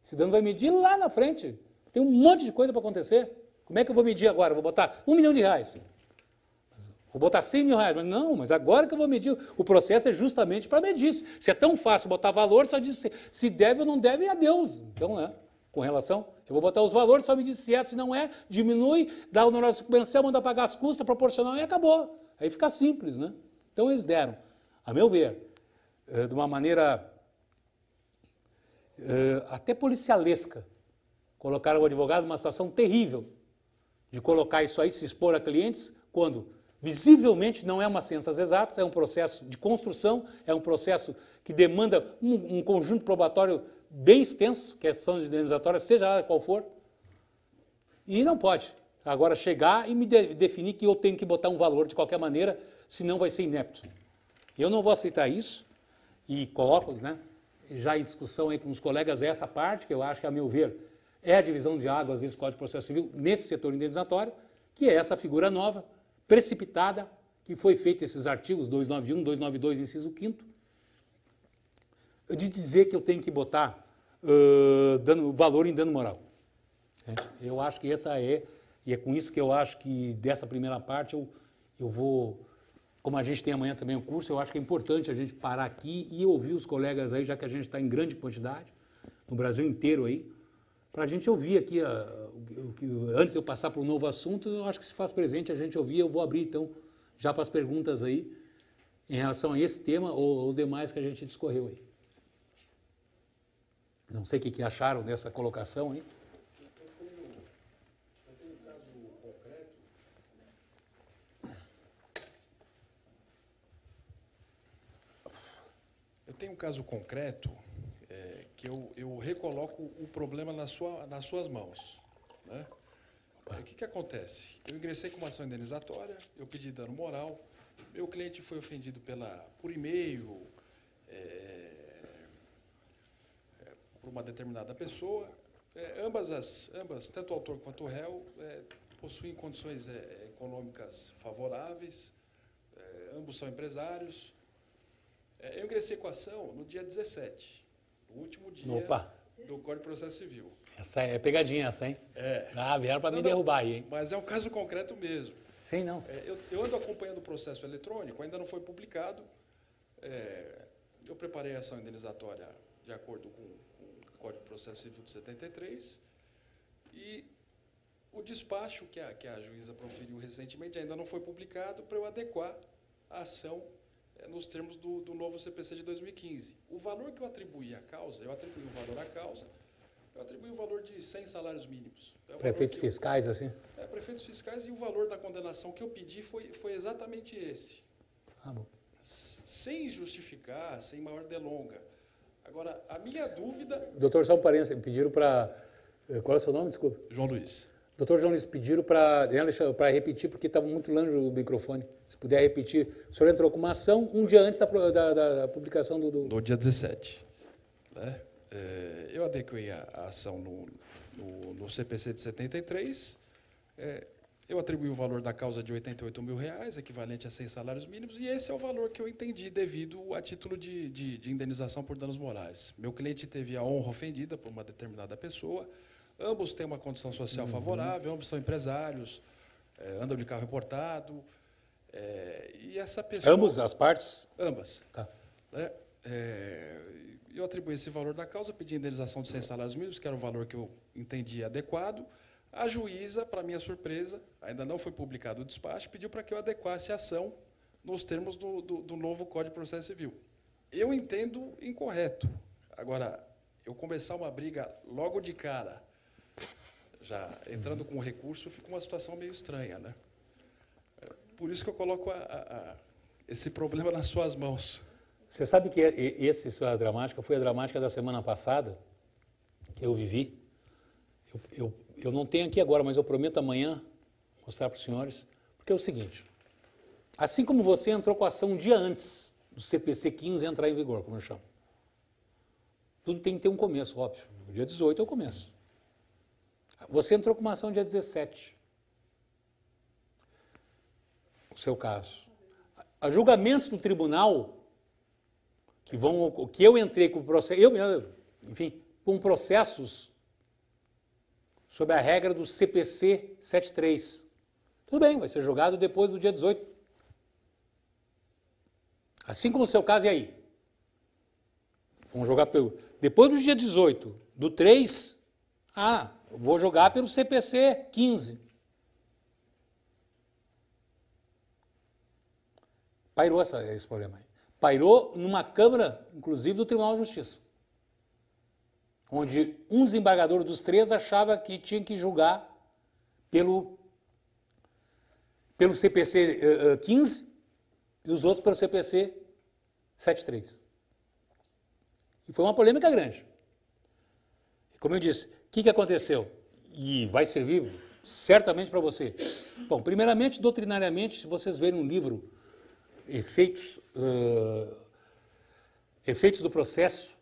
Esse dano vai medir lá na frente. Tem um monte de coisa para acontecer. Como é que eu vou medir agora? Vou botar R$1 milhão. Vou botar R$100 mil. Mas não, mas agora que eu vou medir. O processo é justamente para medir. Se é tão fácil botar valor, só diz se deve ou não deve, adeus. Então, né? Com relação, eu vou botar os valores, só me diz se é, se não é, diminui, dá o honorário sucumbêncial, manda pagar as custas, proporcional e acabou. Aí fica simples, né? Então eles deram, a meu ver, de uma maneira até policialesca, colocaram o advogado numa situação terrível de colocar isso aí, se expor a clientes, quando visivelmente não é uma ciência das exatas, é um processo de construção, é um processo que demanda um conjunto probatório bem extenso, questão de indenizatória, seja ela qual for, e não pode agora chegar e me definir que eu tenho que botar um valor de qualquer maneira, senão vai ser inepto. Eu não vou aceitar isso e coloco, né, já em discussão aí com os colegas essa parte, que eu acho que, a meu ver, é a divisão de águas desse Código de Processo Civil nesse setor indenizatório, que é essa figura nova, precipitada, que foi feito esses artigos 291, 292, inciso 5º, de dizer que eu tenho que botar valor em dano moral. Eu acho que essa e é com isso que eu acho que dessa primeira parte eu vou, como a gente tem amanhã também o curso, eu acho que é importante a gente parar aqui e ouvir os colegas aí, já que a gente está em grande quantidade, no Brasil inteiro aí, para a gente ouvir aqui, antes de eu passar para um novo assunto, eu acho que se faz presente a gente ouvir, eu vou abrir então já para as perguntas aí, em relação a esse tema ou os demais que a gente discorreu aí. Não sei o que acharam dessa colocação aí. Eu tenho um caso concreto que eu recoloco o problema nas suas mãos. Né? O que acontece? Eu ingressei com uma ação indenizatória, eu pedi dano moral, meu cliente foi ofendido por e-mail, por uma determinada pessoa. Ambas, tanto o autor quanto o réu, possuem condições econômicas favoráveis, ambos são empresários. Eu ingressei com a ação no dia 17, no último dia do Código de Processo Civil. Essa é pegadinha, essa, hein? Vieram para me derrubar aí, hein? Mas é um caso concreto mesmo. Sim, não. Eu ando acompanhando o processo eletrônico, ainda não foi publicado. Eu preparei a ação indenizatória de acordo com o Código de Processo Civil de 73 e o despacho que a juíza proferiu recentemente ainda não foi publicado para eu adequar a ação nos termos do novo CPC de 2015. O valor que eu atribuí à causa, eu atribuí o valor de 100 salários mínimos. Prefeitos fiscais, assim? Prefeitos fiscais, e o valor da condenação que eu pedi foi exatamente esse. Bom. Sem justificar, sem maior delonga. Agora, a minha dúvida... Doutor, só um parênteses, pediram para... Qual é o seu nome, desculpa? João Luiz. Doutor João Luiz, pediram para repetir, porque estava muito longe o microfone. Se puder repetir, o senhor entrou com uma ação um dia antes da publicação do... No dia 17. Né? Eu adequei a ação no CPC de 73, eu atribuí o valor da causa de R$88 mil, equivalente a 100 salários mínimos, e esse é o valor que eu entendi devido a título de indenização por danos morais. Meu cliente teve a honra ofendida por uma determinada pessoa, ambos têm uma condição social favorável, ambos são empresários, andam de carro importado, e essa pessoa... Ambos, as partes? Ambas. Tá. Eu atribuí esse valor da causa, pedi indenização de 100 salários mínimos, que era o valor que eu entendi adequado. A juíza, para minha surpresa, ainda não foi publicado o despacho, pediu para que eu adequasse a ação nos termos do novo Código de Processo Civil. Eu entendo incorreto. Agora, eu começar uma briga logo de cara, já entrando com o recurso, fica uma situação meio estranha, né? Por isso que eu coloco esse problema nas suas mãos. Você sabe que sua dramática foi a dramática da semana passada, que eu vivi. Eu não tenho aqui agora, mas eu prometo amanhã mostrar para os senhores, porque é o seguinte, assim como você entrou com a ação um dia antes do CPC 15 entrar em vigor, como eu chamo, tudo tem que ter um começo, óbvio. O dia 18 é o começo. Você entrou com uma ação dia 17. O seu caso. A julgamentos do tribunal que eu entrei com processo, enfim, com processos sob a regra do CPC 73. Tudo bem, vai ser julgado depois do dia 18. Assim como o seu caso, e aí? Vamos jogar depois do dia 18, do 3, vou jogar pelo CPC 15. Pairou esse problema aí. Pairou numa Câmara, inclusive, do Tribunal de Justiça, onde um desembargador dos 3 achava que tinha que julgar pelo CPC 15 e os outros pelo CPC 73. E foi uma polêmica grande. Como eu disse, o que aconteceu? E vai servir certamente para você. Bom, primeiramente, doutrinariamente, se vocês verem um livro, Efeitos do Processo,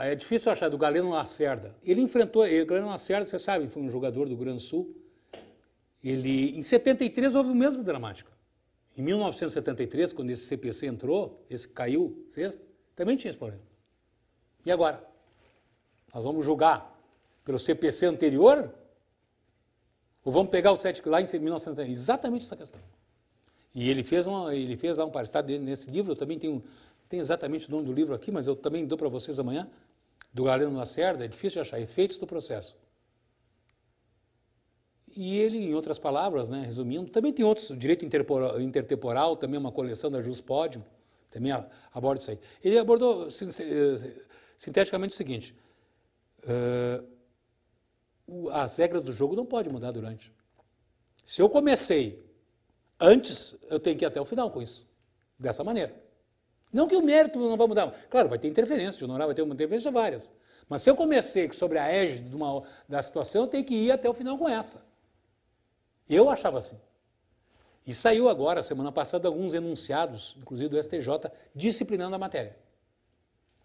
é difícil achar, do Galeno Lacerda. Ele enfrentou, o Galeno Lacerda, você sabe, foi um jogador do Rio Grande do Sul. Em 73 houve o mesmo dramática. Em 1973, quando esse CPC entrou, esse caiu, sexta, também tinha esse problema. E agora? Nós vamos julgar pelo CPC anterior? Ou vamos pegar o 7 lá em 1970? Exatamente essa questão. E ele fez lá um parecer nesse livro, eu também tenho exatamente o nome do livro aqui, mas eu também dou para vocês amanhã, do Galeno Lacerda, é difícil de achar, Efeitos do Processo. E ele, em outras palavras, né, resumindo, também tem outros, direito intertemporal, também uma coleção da Juspodium, também aborda isso aí. Ele abordou sinteticamente o seguinte, as regras do jogo não podem mudar durante. Se eu comecei antes, eu tenho que ir até o final com isso, dessa maneira. Não que o mérito não vai mudar. Claro, vai ter interferência de honorário, vai ter uma interferência várias. Mas se eu comecei sobre a égide da situação, eu tenho que ir até o final com essa. Eu achava assim. E saiu agora, semana passada, alguns enunciados, inclusive do STJ, disciplinando a matéria.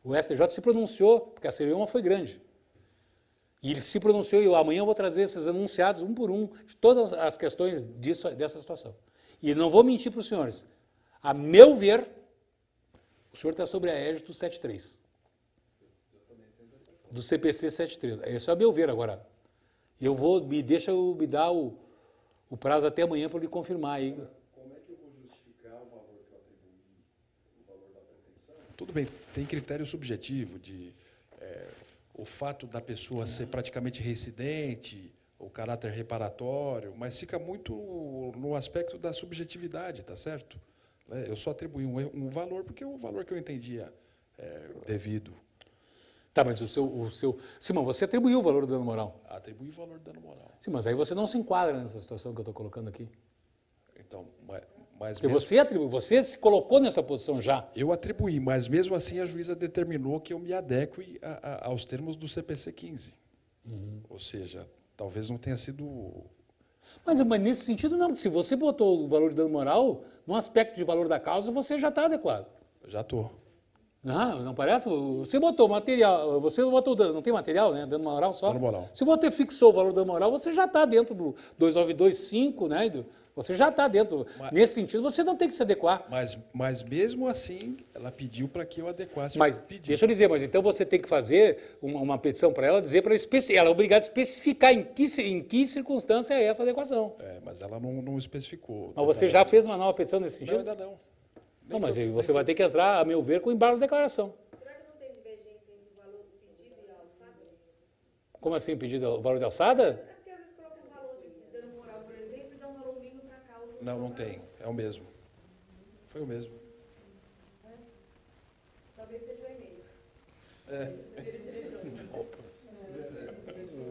O STJ se pronunciou, porque a celeuma foi grande. E ele se pronunciou, e amanhã eu vou trazer esses enunciados, um por um, de todas as questões dessa situação. E não vou mentir para os senhores. A meu ver, o senhor está sobre a égide do 73. Do CPC 73. Esse é a meu ver agora. Deixa eu me dar o prazo até amanhã para ele confirmar aí. Como é que eu vou justificar o valor que eu atribuí, o valor da pretensão? Tudo bem, tem critério subjetivo de o fato da pessoa ser praticamente reincidente, o caráter reparatório, mas fica muito no aspecto da subjetividade, tá certo? Eu só atribuí um valor porque é o valor que eu entendia devido. Tá, mas o seu... Simão, você atribuiu o valor do dano moral. Atribuí o valor do dano moral. Sim, mas aí você não se enquadra nessa situação que eu estou colocando aqui. Então, mas Porque mesmo, você atribuiu, você se colocou nessa posição já. eu atribuí, mas mesmo assim a juíza determinou que eu me adeque aos termos do CPC 15. Ou seja, talvez não tenha sido... Mas nesse sentido, não. Se você botou o valor de dano moral, no aspecto de valor da causa, você já está adequado. Já estou. Não parece? Você botou material, você botou dano, não tem material, né? Dano moral só? Dano moral. Se você fixou o valor do dano moral, você já está dentro do 292.5, né? Você já está dentro. Nesse sentido, você não tem que se adequar. Mas mesmo assim, ela pediu para que eu adequasse Mas, o pedido. deixa eu dizer, mas então você tem que fazer uma petição para ela, dizer para ela é obrigada a especificar em que circunstância é essa adequação. Mas ela não especificou. Mas você já fez uma nova petição nesse Não, sentido? ainda não. Não, mas aí você vai ter que entrar, a meu ver, com embargo de declaração. Será que não tem divergência entre o valor do pedido e a alçada? Como assim, pedido o valor de alçada? É porque às vezes coloca um valor de dano moral, por exemplo, e dá um valor mínimo para a causa. Não tem. É o mesmo. Foi o mesmo. Talvez seja o e-mail.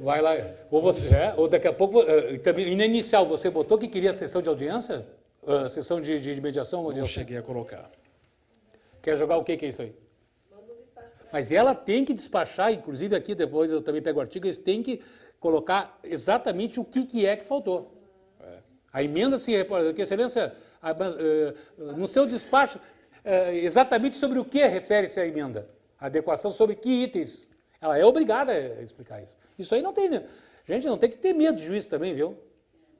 Vai lá. Ou você, ou daqui a pouco, também, e na inicial, você botou que queria a sessão de audiência? Sessão de mediação? Não Audiência? cheguei a colocar. Quer jogar o que é isso aí? Mas ela tem que despachar, inclusive aqui depois eu também pego o artigo, eles têm que colocar exatamente o que é que faltou. A emenda se reporta, que excelência, no seu despacho, exatamente sobre o que refere-se a emenda? A adequação sobre que itens? Ela é obrigada a explicar isso. Isso aí não tem... Gente, não tem que ter medo de juiz também, viu?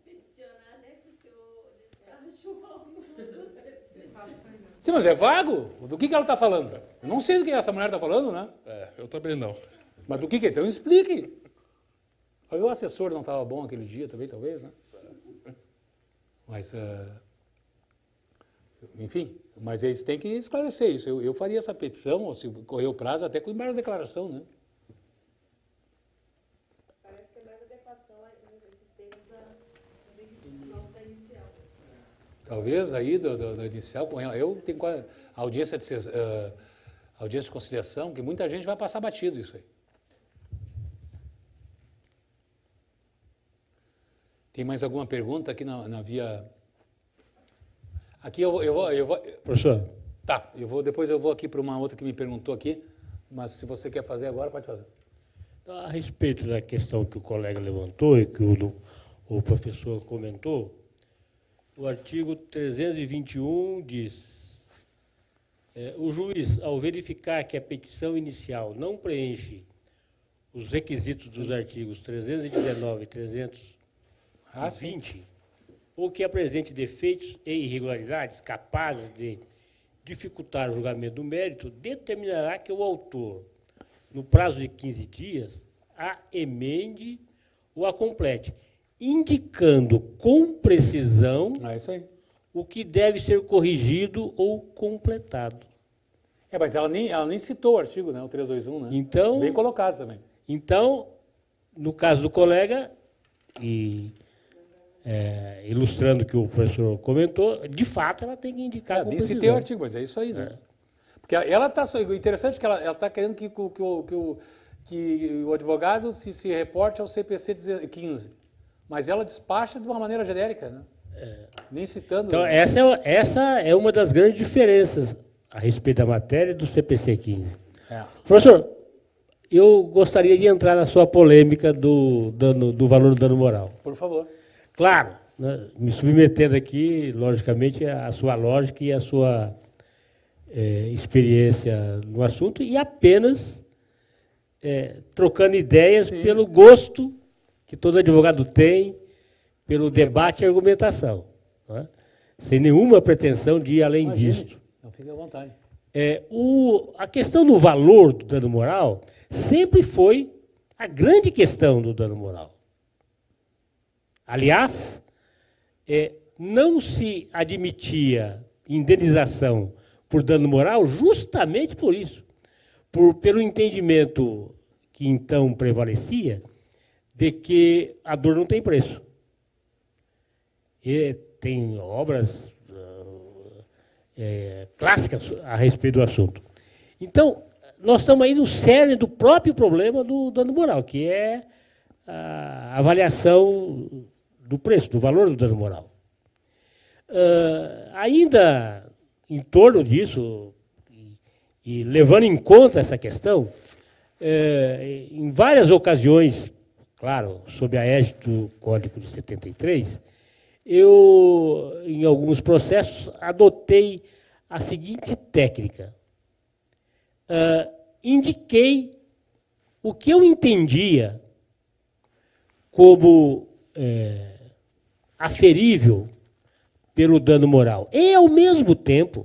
Peticionar, né, que o senhor despacho Sim, mas é vago. Do que ela está falando? Eu não sei do que essa mulher está falando, né? Eu também não. Mas do que é? Então explique. Aí o assessor não estava bom aquele dia também, talvez, né? Mas, enfim, mas eles têm que esclarecer isso. Eu faria essa petição, ou se correr o prazo, até com embargo de declaração, né? Parece que é mais adequação a esses termos desses requisitos novos da inicial. Talvez aí do inicial com ela. Eu tenho quase audiência de conciliação, que muita gente vai passar batido isso aí. Tem mais alguma pergunta aqui na via... Aqui eu vou... Professor, Tá, depois eu vou aqui para uma outra que me perguntou aqui, mas se você quer fazer agora, pode fazer. a respeito da questão que o colega levantou e que o professor comentou, o artigo 321 diz: o juiz, ao verificar que a petição inicial não preenche os requisitos dos artigos 319 e 320, ou que apresente defeitos e irregularidades capazes de dificultar o julgamento do mérito, determinará que o autor, no prazo de 15 dias, a emende ou a complete, indicando com precisão Isso aí. o que deve ser corrigido ou completado. Mas ela nem citou o artigo, né? O 321, né? Então, Bem colocado também. Então, no caso do colega, ilustrando o que o professor comentou, de fato ela tem que indicar com Nem precisão. citei o artigo, mas é isso aí, né? Porque ela está... O interessante é que ela está querendo que o advogado se reporte ao CPC 15. Mas ela despacha de uma maneira genérica, né? Nem citando... Então, essa é uma das grandes diferenças a respeito da matéria do CPC 15. Professor, eu gostaria de entrar na sua polêmica do valor do dano moral. Por favor. Claro, né, me submetendo aqui, logicamente, à sua lógica e à sua experiência no assunto e apenas trocando ideias pelo gosto que todo advogado tem, pelo debate e argumentação, não é? Sem nenhuma pretensão de ir além disso. Então, fique à vontade. A questão do valor do dano moral sempre foi a grande questão do dano moral. Aliás, não se admitia indenização por dano moral justamente por isso, pelo entendimento que então prevalecia de que a dor não tem preço. E tem obras clássicas a respeito do assunto. Então, nós estamos aí no cerne do próprio problema do dano moral, que é a avaliação do preço, do valor do dano moral. Ainda em torno disso, e levando em conta essa questão, em várias ocasiões, claro, sob a égide do Código de 73, eu, em alguns processos, adotei a seguinte técnica. Indiquei o que eu entendia como aferível pelo dano moral. E, ao mesmo tempo,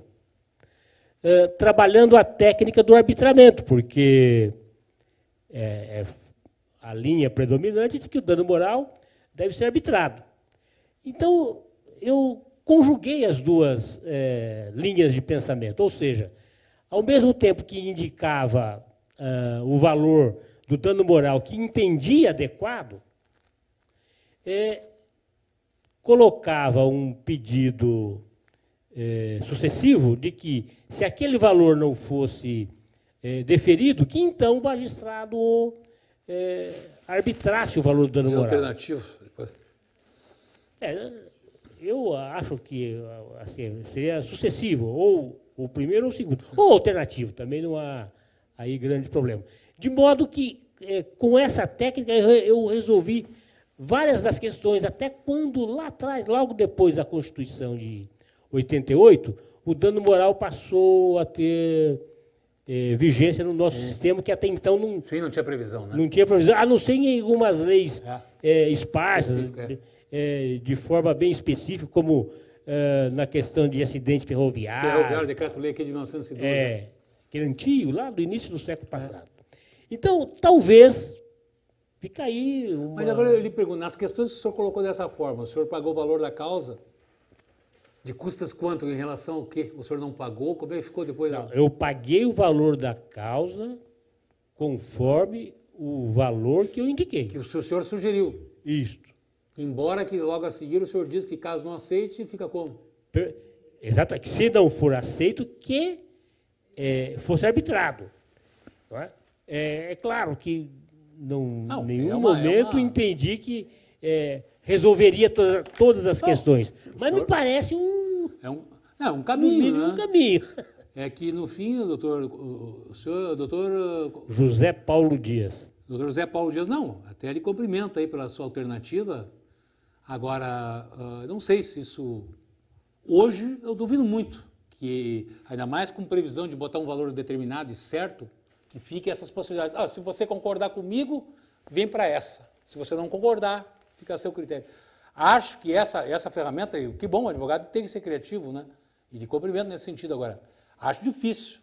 trabalhando a técnica do arbitramento, porque a linha predominante de que o dano moral deve ser arbitrado. Então, eu conjuguei as duas linhas de pensamento, ou seja, ao mesmo tempo que indicava o valor do dano moral que entendia adequado, colocava um pedido sucessivo de que, se aquele valor não fosse deferido, que então o magistrado arbitrasse o valor do dano moral. Alternativo. Eu acho que assim, seria sucessivo, ou o primeiro ou o segundo. Ou alternativo, também não há aí grande problema. De modo que, com essa técnica, eu resolvi várias das questões, até quando lá atrás, logo depois da Constituição de 88, o dano moral passou a ter vigência no nosso sistema, que até então não tinha previsão, né? Não tinha previsão, a não ser em algumas leis esparsas, de forma bem específica, como na questão de acidente ferroviário. Ferroviário, decreto-lei aqui de 1912. Que é antigo, lá do início do século passado. Então, talvez, fica aí uma... Mas agora eu lhe pergunto, nas questões que o senhor colocou dessa forma, o senhor pagou o valor da causa? De custas quanto em relação ao quê? O senhor não pagou? Como é que ficou depois? Não, eu paguei o valor da causa conforme o valor que eu indiquei. Que o senhor sugeriu. Isso. Embora que logo a seguir o senhor diz que caso não aceite, fica como? Exato. Se não for aceito, que fosse arbitrado. Não é? É claro que em nenhum momento entendi que resolveria todas as questões. Mas senhor, me parece um caminho, né? Um caminho. É que, no fim, o senhor, doutor... José Paulo Dias. Doutor José Paulo Dias, não. Até lhe cumprimento aí pela sua alternativa. Agora, não sei se isso... Hoje, eu duvido muito que, ainda mais com previsão de botar um valor determinado e certo, que fique essas possibilidades. Se você concordar comigo, vem para essa. Se você não concordar, fica a seu critério. Acho que essa ferramenta, que bom, o advogado tem que ser criativo, né? E de cumprimento nesse sentido agora. Acho difícil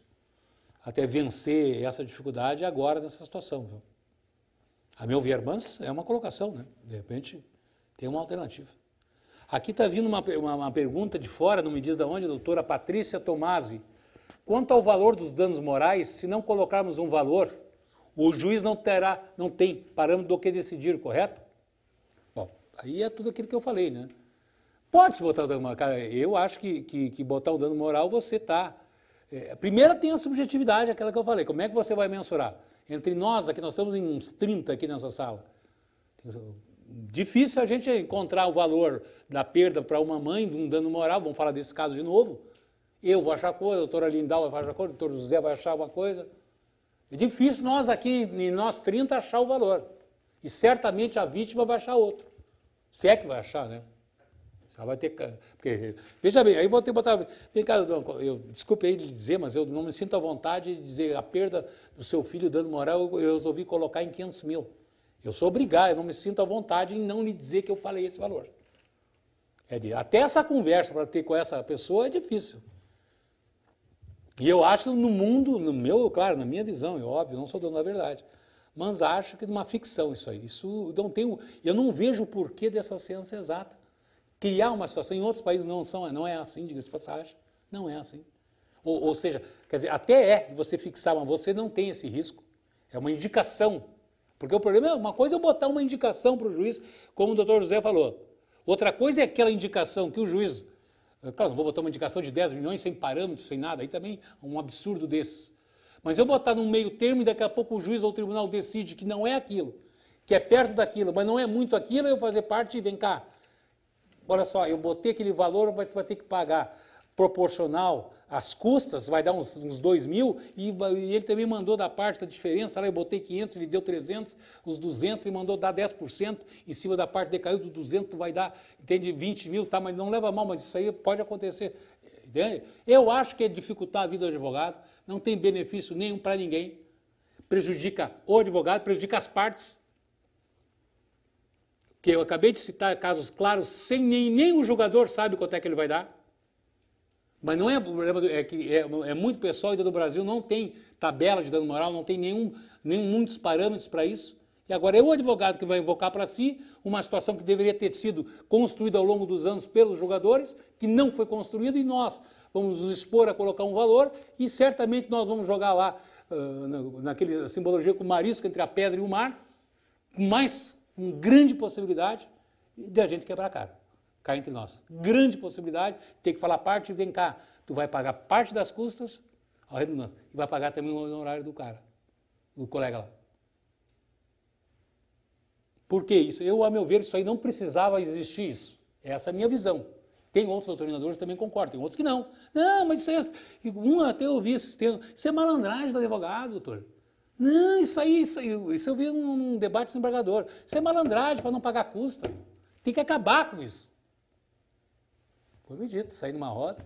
até vencer essa dificuldade agora nessa situação, viu? A meu ver, mas é uma colocação, né? De repente, tem uma alternativa. Aqui está vindo uma pergunta de fora, não me diz de onde, a doutora Patrícia Tomasi. Quanto ao valor dos danos morais, se não colocarmos um valor, o juiz não tem parâmetro do que decidir, correto? Bom, aí é tudo aquilo que eu falei, né? Pode-se botar o dano moral. Eu acho que botar o dano moral você está... primeiro tem a subjetividade, aquela que eu falei. Como é que você vai mensurar? Entre nós, aqui nós estamos em uns 30 aqui nessa sala. Difícil a gente encontrar o valor da perda para uma mãe de um dano moral. Vamos falar desse caso de novo. Eu vou achar coisa, a doutora Lindau vai achar coisa, o doutor José vai achar uma coisa. É difícil nós aqui, em nós 30, achar o valor. E certamente a vítima vai achar outro. Se é que vai achar, né? Ela vai ter... Porque, veja bem, aí vou ter que botar... Vem cá, desculpe aí dizer, mas eu não me sinto à vontade de dizer a perda do seu filho dando moral, eu resolvi colocar em 500 mil. Eu sou obrigado, eu não me sinto à vontade em não lhe dizer que eu falei esse valor. Até essa conversa para ter com essa pessoa é difícil. E eu acho no mundo, no meu, claro, na minha visão, é óbvio, não sou dono da verdade, mas acho que é uma ficção isso aí. Isso não tem, eu não vejo o porquê dessa ciência exata. Criar uma situação, em outros países não é assim, diga-se de passagem, não é assim. Ou seja, quer dizer, até é você fixar, mas você não tem esse risco. É uma indicação. Porque o problema é, uma coisa é eu botar uma indicação para o juiz, como o doutor José falou. Outra coisa é aquela indicação que o juiz... Claro, não vou botar uma indicação de 10 milhões sem parâmetros, sem nada, aí também é um absurdo desses. Mas eu botar num meio termo e daqui a pouco o juiz ou o tribunal decide que não é aquilo, que é perto daquilo, mas não é muito aquilo, eu fazer parte e vem cá. Olha só, eu botei aquele valor, vai ter que pagar proporcional às custas, vai dar uns 2 mil, e ele também mandou dar parte da diferença, lá eu botei 500, ele deu 300, os 200 ele mandou dar 10%, em cima da parte decaiu do 200, tu vai dar, entende, 20 mil, tá, mas não leva mal, mas isso aí pode acontecer, entende? Eu acho que é dificultar a vida do advogado, não tem benefício nenhum para ninguém, prejudica o advogado, prejudica as partes, que eu acabei de citar casos claros, sem nem o julgador sabe quanto é que ele vai dar. Mas não é problema, é que é muito pessoal ainda do Brasil, não tem tabela de dano moral, não tem muitos parâmetros para isso. E agora é o advogado que vai invocar para si uma situação que deveria ter sido construída ao longo dos anos pelos julgadores, que não foi construída, e nós vamos nos expor a colocar um valor, e certamente nós vamos jogar lá, naquela simbologia com o marisco entre a pedra e o mar, com grande possibilidade de a gente quebrar a cara. Cá entre nós. Grande possibilidade, ter que falar parte, vem cá, tu vai pagar parte das custas, e vai pagar também o honorário do cara, do colega lá. Por que isso? Eu, a meu ver, isso aí não precisava existir isso. Essa é a minha visão. Tem outros doutrinadores que também concordam, tem outros que não. Não, mas isso é, até eu vi esses termos, isso é malandragem do advogado, doutor. Não, isso eu vi num debate desembargador. Isso é malandragem para não pagar custa. Tem que acabar com isso. Foi me dito, saí numa roda,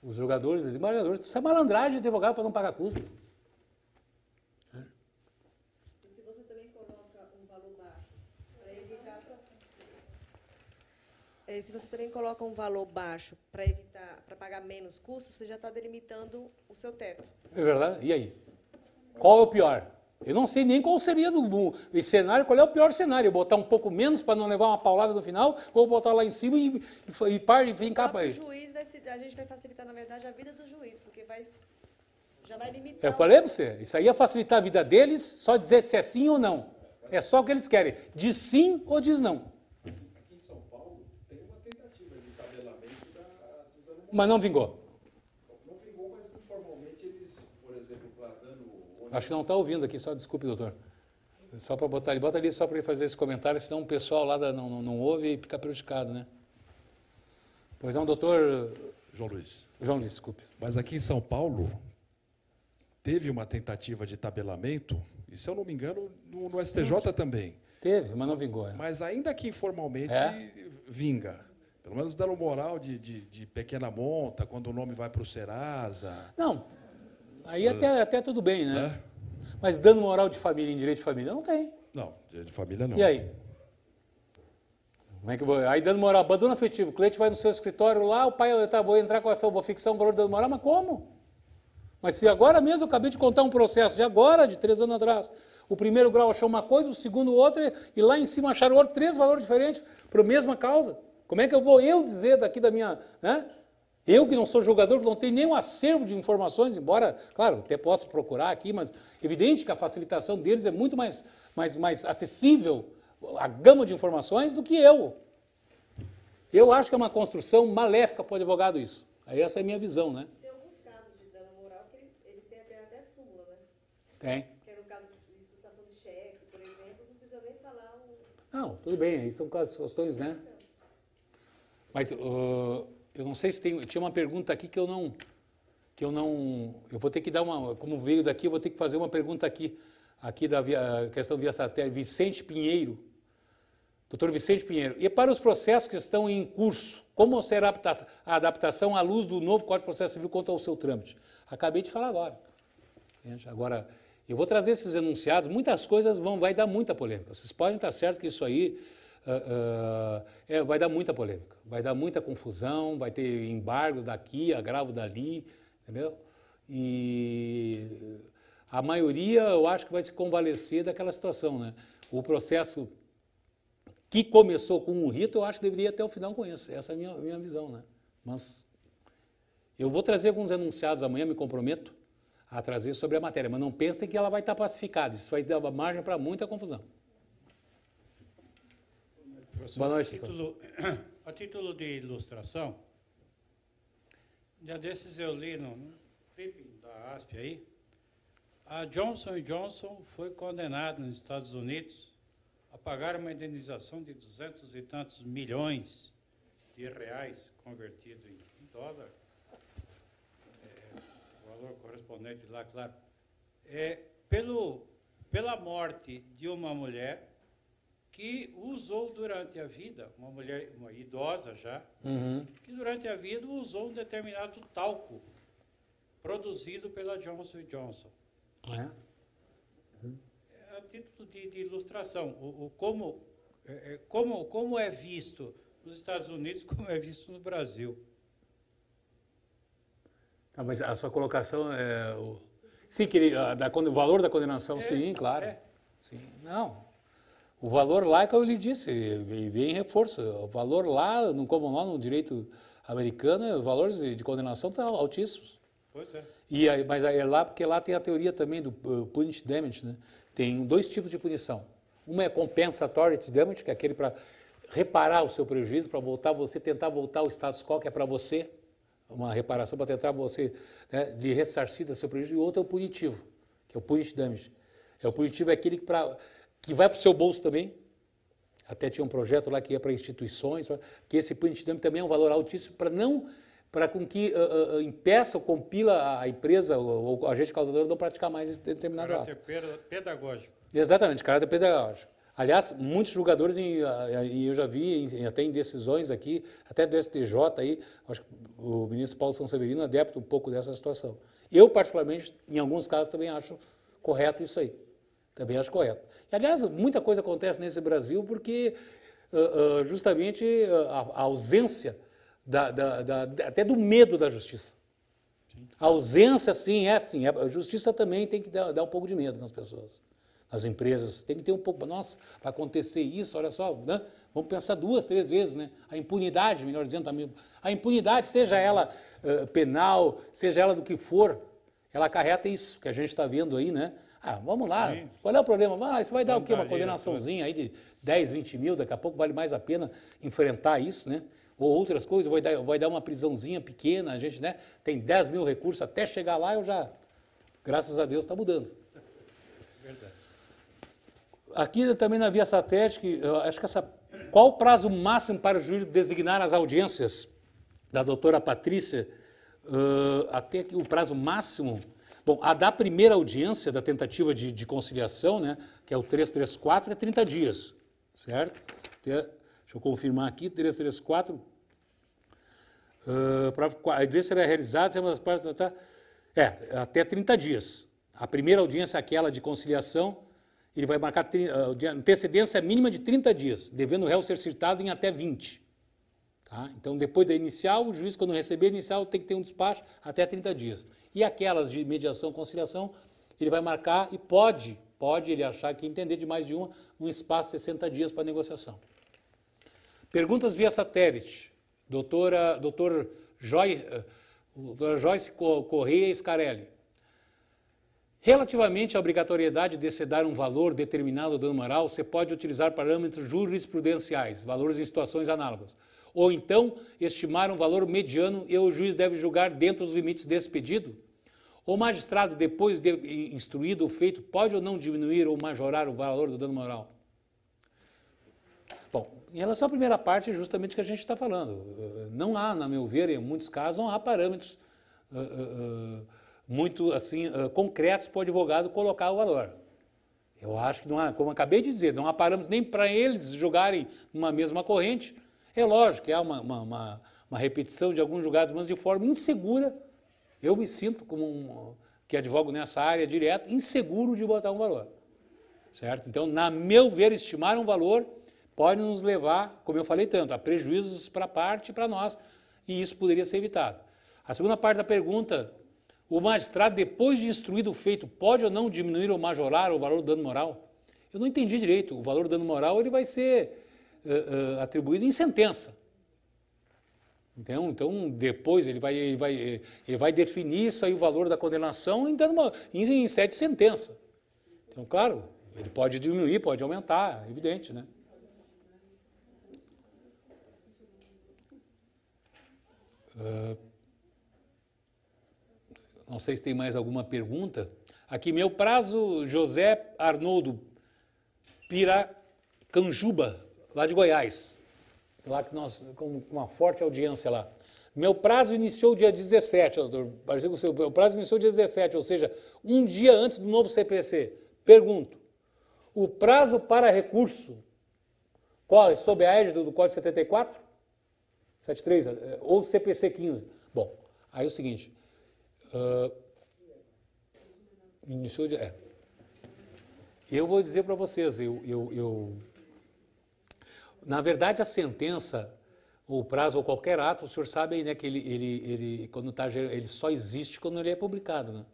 os jogadores, os desembargadores, isso é malandragem de advogado para não pagar custa. E se você também coloca um valor baixo para evitar... Se você também coloca um valor baixo para evitar, para pagar menos custos, você já está delimitando o seu teto. É verdade? E aí? Qual é o pior? Eu não sei nem qual seria esse cenário, qual é o pior cenário. Botar um pouco menos para não levar uma paulada no final, ou botar lá em cima e vem cá para ele. O juiz a gente vai facilitar, na verdade, a vida do juiz, porque já vai limitar. Eu falei para você, isso aí ia facilitar a vida deles, só dizer se é sim ou não. É só o que eles querem. Diz sim ou diz não. Aqui em São Paulo tem uma tentativa de tabelamento do dano moral. Mas não vingou. Não vingou, mas informalmente eles, por exemplo, para dano... Acho que não está ouvindo aqui, só desculpe, doutor. Só para botar ali, bota ali só para ele fazer esse comentário, senão o pessoal lá não ouve e fica prejudicado, né? Pois não, doutor... João Luiz. João Luiz, desculpe. Mas aqui em São Paulo teve uma tentativa de tabelamento, e se eu não me engano, no STJ também. Teve, mas não vingou. É. Mas ainda que informalmente vinga. Pelo menos dano moral de pequena monta, quando o nome vai para o Serasa. Não, aí até tudo bem, né? Mas dano moral de família em direito de família não tem. Não, de família não. E aí? Como é que aí dano moral, abandono afetivo, o cliente vai no seu escritório lá, o pai, vou entrar com ação, vou fixar um valor de dano moral, mas como? Mas se agora mesmo, eu acabei de contar um processo de agora, de 3 anos atrás, o primeiro grau achou uma coisa, o segundo outra, e lá em cima acharam outro, 3 valores diferentes para a mesma causa. Como é que eu vou dizer daqui da minha... Né? Eu que não sou julgador, que não tenho nenhum acervo de informações, embora, claro, até posso procurar aqui, mas evidente que a facilitação deles é muito mais acessível, a gama de informações, do que eu. Eu acho que é uma construção maléfica para o advogado isso. Aí essa é a minha visão, né? Tem alguns casos de dano moral que eles têm até súmula, né? Tem. Que era o caso de sustação de cheque, por exemplo, não precisa nem falar Não, tudo bem, aí são questões, né? Mas eu não sei se tinha uma pergunta aqui que eu não, eu vou ter que dar como veio daqui, eu vou ter que fazer uma pergunta aqui da questão via satélite, Vicente Pinheiro, Doutor Vicente Pinheiro, e para os processos que estão em curso, como será a adaptação à luz do novo Código de Processo Civil quanto ao seu trâmite? Acabei de falar agora. Agora, eu vou trazer esses enunciados, muitas coisas vai dar muita polêmica. Vocês podem estar certos que isso aí vai dar muita polêmica, vai dar muita confusão, vai ter embargos daqui, agravo dali, entendeu? E a maioria, eu acho que vai se convalescer daquela situação, né? O processo que começou com um rito, eu acho que deveria ir até o final com isso. Essa é a minha visão, né? Mas eu vou trazer alguns enunciados amanhã, me comprometo a trazer sobre a matéria, mas não pensem que ela vai estar pacificada. Isso vai dar margem para muita confusão. Boa noite. A título de ilustração, um dia desses eu li no clipe da ASP aí, a Johnson & Johnson foi condenada nos Estados Unidos a pagar uma indenização de 200 e tantos milhões de reais, convertido em dólar, o valor correspondente lá, claro, pela morte de uma mulher que usou durante a vida, uma mulher, uma idosa já, que durante a vida usou um determinado talco produzido pela Johnson & Johnson. A título de ilustração, como é visto nos Estados Unidos, como é visto no Brasil. Mas a sua colocação é... Sim, o valor da condenação, sim, claro. Sim, não. O valor lá é que eu lhe disse, e vem em reforço. O valor lá, como lá no direito americano, os valores de condenação estão altíssimos. Pois é. Mas é lá porque lá tem a teoria também do punitive damage, né? Tem dois tipos de punição. Uma é compensatory damage, que é aquele para reparar o seu prejuízo, para tentar voltar ao status quo, que é para você, uma reparação para tentar você, né, lhe ressarcir do seu prejuízo. E o outro é o punitivo, que é o punitive damage. O punitivo é aquele que vai para o seu bolso também. Até tinha um projeto lá que ia para instituições, que esse punitive damage também é um valor altíssimo para com que impeça ou compila a empresa ou o agente causador não praticar mais esse determinado ato. Caráter pedagógico. Exatamente, caráter pedagógico. Aliás, muitos julgadores, e eu já vi até em decisões aqui, até do STJ, aí, acho que o ministro Paulo Sanseverino adepta um pouco dessa situação. Eu, particularmente, em alguns casos, também acho correto isso aí. Também acho correto. E, aliás, muita coisa acontece nesse Brasil porque justamente a ausência até do medo da justiça. A ausência, sim, é assim. A justiça também tem que dar um pouco de medo nas pessoas, nas empresas. Tem que ter um pouco. Nossa, vai acontecer isso, olha só, né? Vamos pensar 2, 3 vezes, né? A impunidade, melhor dizendo, a impunidade, seja ela penal, seja ela do que for, ela acarreta isso que a gente está vendo aí, né? Vamos lá, sim. Qual é o problema? Isso vai dar o quê? Uma condenaçãozinha aí de 10, 20 mil, daqui a pouco vale mais a pena enfrentar isso, né? Ou outras coisas, vai dar uma prisãozinha pequena, a gente, né, tem 10 mil recursos, até chegar lá graças a Deus, está mudando. Verdade. Aqui também na via satélite, acho que qual o prazo máximo para o juiz designar as audiências da doutora Patrícia, até aqui o prazo máximo, bom, a da primeira audiência da tentativa de conciliação, né, que é o 334, é 30 dias, certo? Deixa eu confirmar aqui, 334, a audiência será realizada, até 30 dias. A primeira audiência, aquela de conciliação, ele vai marcar antecedência mínima de 30 dias, devendo o réu ser citado em até 20. Tá? Então, depois da inicial, o juiz, quando receber a inicial, tem que ter um despacho até 30 dias. E aquelas de mediação, conciliação, ele vai marcar e pode ele achar que entender de mais de uma, num espaço de 60 dias para negociação. Perguntas via satélite. Doutor Joyce Correia Scarelli. Relativamente à obrigatoriedade de se dar um valor determinado ao dano moral, você pode utilizar parâmetros jurisprudenciais, valores em situações análogas. Ou então, estimar um valor mediano e o juiz deve julgar dentro dos limites desse pedido? O magistrado, depois de instruído o feito, pode ou não diminuir ou majorar o valor do dano moral? Bom, em relação à primeira parte, justamente o que a gente está falando. Não há, na meu ver, em muitos casos, não há parâmetros muito assim concretos para o advogado colocar o valor. Eu acho que, não há, como eu acabei de dizer, não há parâmetros nem para eles jogarem numa mesma corrente. É lógico que há uma repetição de alguns julgados, mas de forma insegura. Eu me sinto, que advogo nessa área direto, inseguro de botar um valor. Certo? Então, na meu ver, estimar um valor pode nos levar, como eu falei tanto, a prejuízos para a parte e para nós, e isso poderia ser evitado. A segunda parte da pergunta, o magistrado, depois de instruído o feito, pode ou não diminuir ou majorar o valor do dano moral? Eu não entendi direito. O valor do dano moral ele vai ser atribuído em sentença. Então, depois ele vai definir isso aí, o valor da condenação em sede de sentença. Então, claro, ele pode diminuir, pode aumentar, é evidente, né? Não sei se tem mais alguma pergunta. Aqui, meu prazo, José Arnoldo Piracanjuba, lá de Goiás. Lá que nós, com uma forte audiência lá. Meu prazo iniciou dia 17, doutor. Parecia com o seu. Meu prazo iniciou dia 17, ou seja, um dia antes do novo CPC. Pergunto, o prazo para recurso, qual? Sob a égide do Código 74? 73, ou CPC 15. Bom, aí é o seguinte, iniciou de... Eu vou dizer para vocês, na verdade a sentença, ou prazo, ou qualquer ato, o senhor sabe aí, né, que ele só existe quando ele é publicado, né?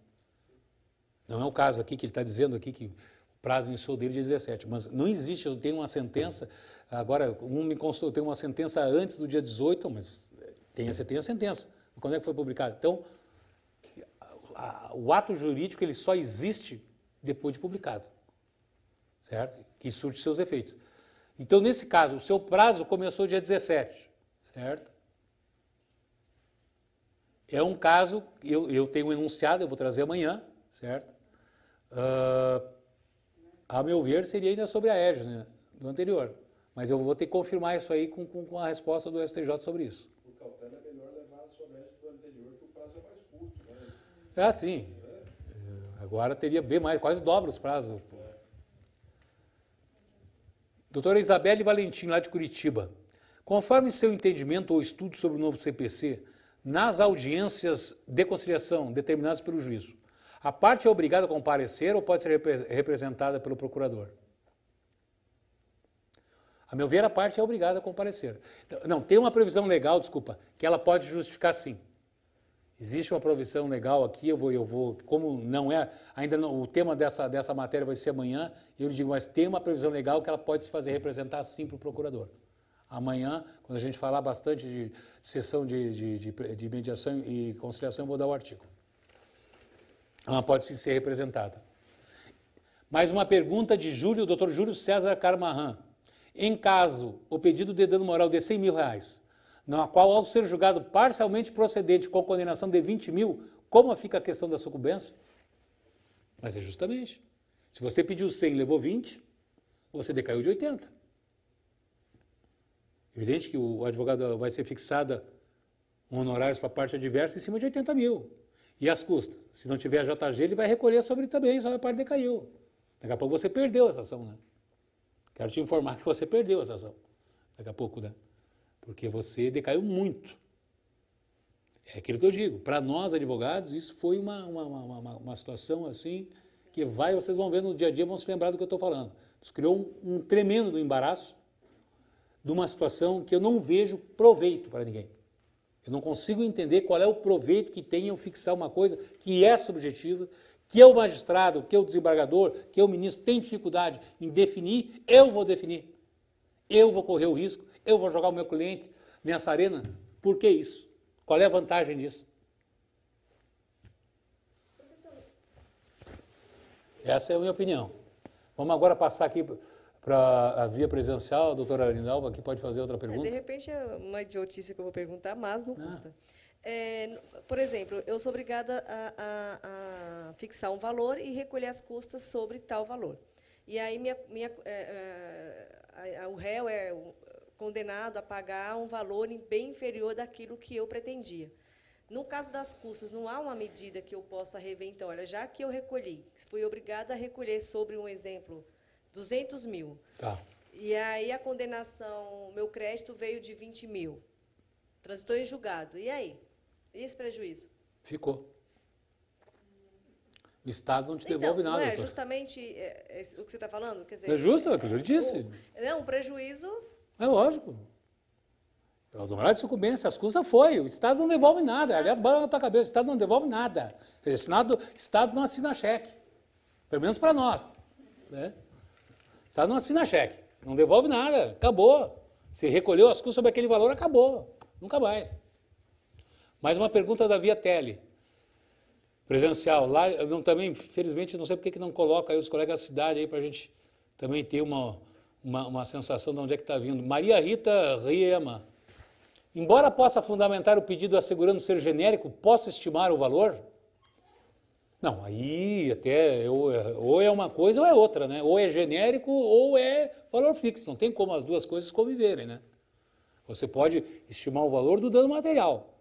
Não é o caso aqui que ele está dizendo aqui que o prazo iniciou dele de 17, mas não existe, eu tenho uma sentença, agora me constou, eu tenho uma sentença antes do dia 18, mas você tem a sentença, quando é que foi publicado? Então, o ato jurídico ele só existe depois de publicado, certo? Que surte seus efeitos. Então, nesse caso, o seu prazo começou dia 17, certo? É um caso, eu tenho um enunciado, eu vou trazer amanhã, certo? A meu ver, seria ainda sobre a égide, né, do anterior. Mas eu vou ter que confirmar isso aí com a resposta do STJ sobre isso. Por cautela é melhor levar sobre a égide do anterior, que o prazo é mais curto, né? Ah, sim. Agora teria bem mais, quase dobra os prazos. Doutora Isabelle Valentim, lá de Curitiba. Conforme seu entendimento ou estudo sobre o novo CPC, nas audiências de conciliação determinadas pelo juízo, a parte é obrigada a comparecer ou pode ser representada pelo procurador? A meu ver, a parte é obrigada a comparecer. Não, tem uma previsão legal, desculpa, que ela pode justificar sim. Existe uma provisão legal aqui, eu vou, como não é, ainda não, o tema dessa matéria vai ser amanhã, eu lhe digo, mas tem uma previsão legal que ela pode se fazer representar sim para o procurador. Amanhã, quando a gente falar bastante de sessão de mediação e conciliação, eu vou dar o artigo. Ela pode sim ser representada. Mais uma pergunta de Dr. Júlio César Carmarran. Em caso, o pedido de dano moral de R$100 mil, na qual, ao ser julgado parcialmente procedente com condenação de 20 mil, como fica a questão da sucumbência? Mas é justamente. Se você pediu 100 e levou 20, você decaiu de 80. Evidente que o advogado vai ser fixada honorários para a parte adversa em cima de 80 mil. E as custas? Se não tiver a JG, ele vai recolher sobre também, só a parte decaiu. Daqui a pouco você perdeu essa ação, né? Quero te informar que você perdeu essa ação. Daqui a pouco, né? Porque você decaiu muito. É aquilo que eu digo. Para nós, advogados, isso foi uma situação assim que vocês vão ver no dia a dia, vão se lembrar do que eu estou falando. Isso criou um tremendo embaraço de uma situação que eu não vejo proveito para ninguém. Eu não consigo entender qual é o proveito que tem eu fixar uma coisa que é subjetiva, que é o magistrado, que é o desembargador, que é o ministro tem dificuldade em definir, eu vou definir. Eu vou correr o risco, eu vou jogar o meu cliente nessa arena. Por que isso? Qual é a vantagem disso? Essa é a minha opinião. Vamos agora passar aqui para a via presencial. A doutora Arindalva aqui pode fazer outra pergunta. De repente é uma idiotice que eu vou perguntar, mas não custa. Por exemplo, eu sou obrigada a fixar um valor e recolher as custas sobre tal valor. E aí o réu é condenado a pagar um valor bem inferior daquilo que eu pretendia. No caso das custas, não há uma medida que eu possa rever, então, olha, já que eu recolhi, fui obrigada a recolher sobre um exemplo, 200 mil. Tá. E aí a condenação, meu crédito veio de 20 mil. Transitou em julgado. E aí? E esse prejuízo? Ficou. O Estado não te devolve então, nada. Não é doutor. justamente o que você está falando? Quer dizer, É justo, é o que eu disse. Não, o prejuízo... É lógico. O honorário de sucumbência, as custas foi. O Estado não devolve nada. Aliás, bora na tua cabeça, o Estado não devolve nada. O Estado não assina cheque. Pelo menos para nós. Né? O Estado não assina cheque. Não devolve nada. Acabou. Se recolheu as custas sobre aquele valor, acabou. Nunca mais. Mais uma pergunta da Via Tele. Presencial. Lá, eu não, também, infelizmente, não sei por que não coloca aí os colegas da cidade aí para a gente também ter uma sensação de onde é que está vindo. Maria Rita Riema. Embora possa fundamentar o pedido assegurando ser genérico, posso estimar o valor? Não, aí até ou é uma coisa ou é outra, né? Ou é genérico ou é valor fixo. Não tem como as duas coisas conviverem, né? Você pode estimar o valor do dano material.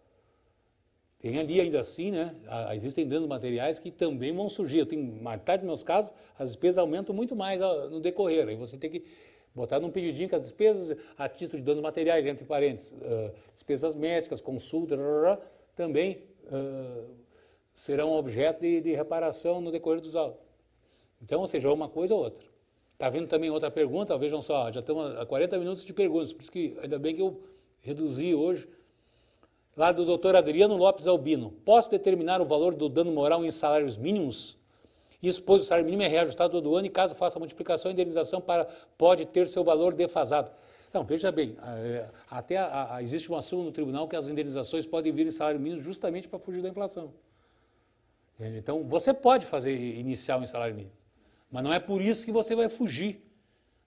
Tem ali ainda assim, né? Existem danos materiais que também vão surgir. Tem metade dos meus casos, as despesas aumentam muito mais no decorrer. Aí você tem que botar num pedidinho que as despesas a título de danos materiais, entre parênteses, despesas médicas, consulta, também serão objeto de reparação no decorrer dos autos. Então, ou seja, uma coisa ou outra. Está vindo também outra pergunta, vejam só, já estamos a 40 minutos de perguntas, por isso que ainda bem que eu reduzi hoje. Lá do doutor Adriano Lopes Albino. Posso determinar o valor do dano moral em salários mínimos? Isso, pois o salário mínimo é reajustado todo ano e caso faça a multiplicação, a indenização pode ter seu valor defasado. Não, veja bem, até existe uma súmula no tribunal que as indenizações podem vir em salário mínimo justamente para fugir da inflação. Entende? Então, você pode fazer inicial em salário mínimo, mas não é por isso que você vai fugir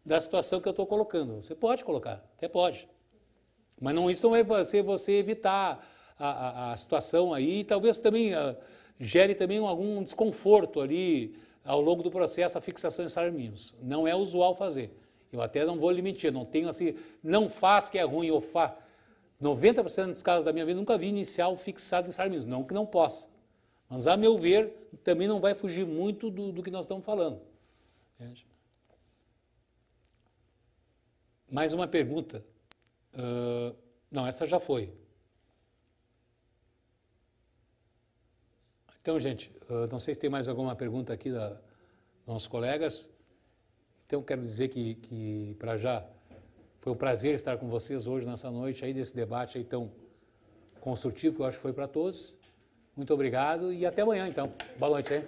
da situação que eu estou colocando. Você pode colocar, até pode. Mas não, isso não vai ser você evitar a situação aí e talvez também gere também algum desconforto ali ao longo do processo a fixação de salários mínimos. Não é usual fazer. Eu até não vou lhe mentir, não tenho assim, não faz que é ruim, ou faz. 90% dos casos da minha vida nunca vi inicial fixado em salário mínimo, não que não possa. Mas, a meu ver, também não vai fugir muito do que nós estamos falando. Entende? Mais uma pergunta. Não, essa já foi. Então, gente, não sei se tem mais alguma pergunta aqui dos nossos colegas. Então, quero dizer que para já, foi um prazer estar com vocês hoje, nessa noite, aí desse debate aí tão construtivo, que eu acho que foi para todos. Muito obrigado e até amanhã, então. Boa noite, hein?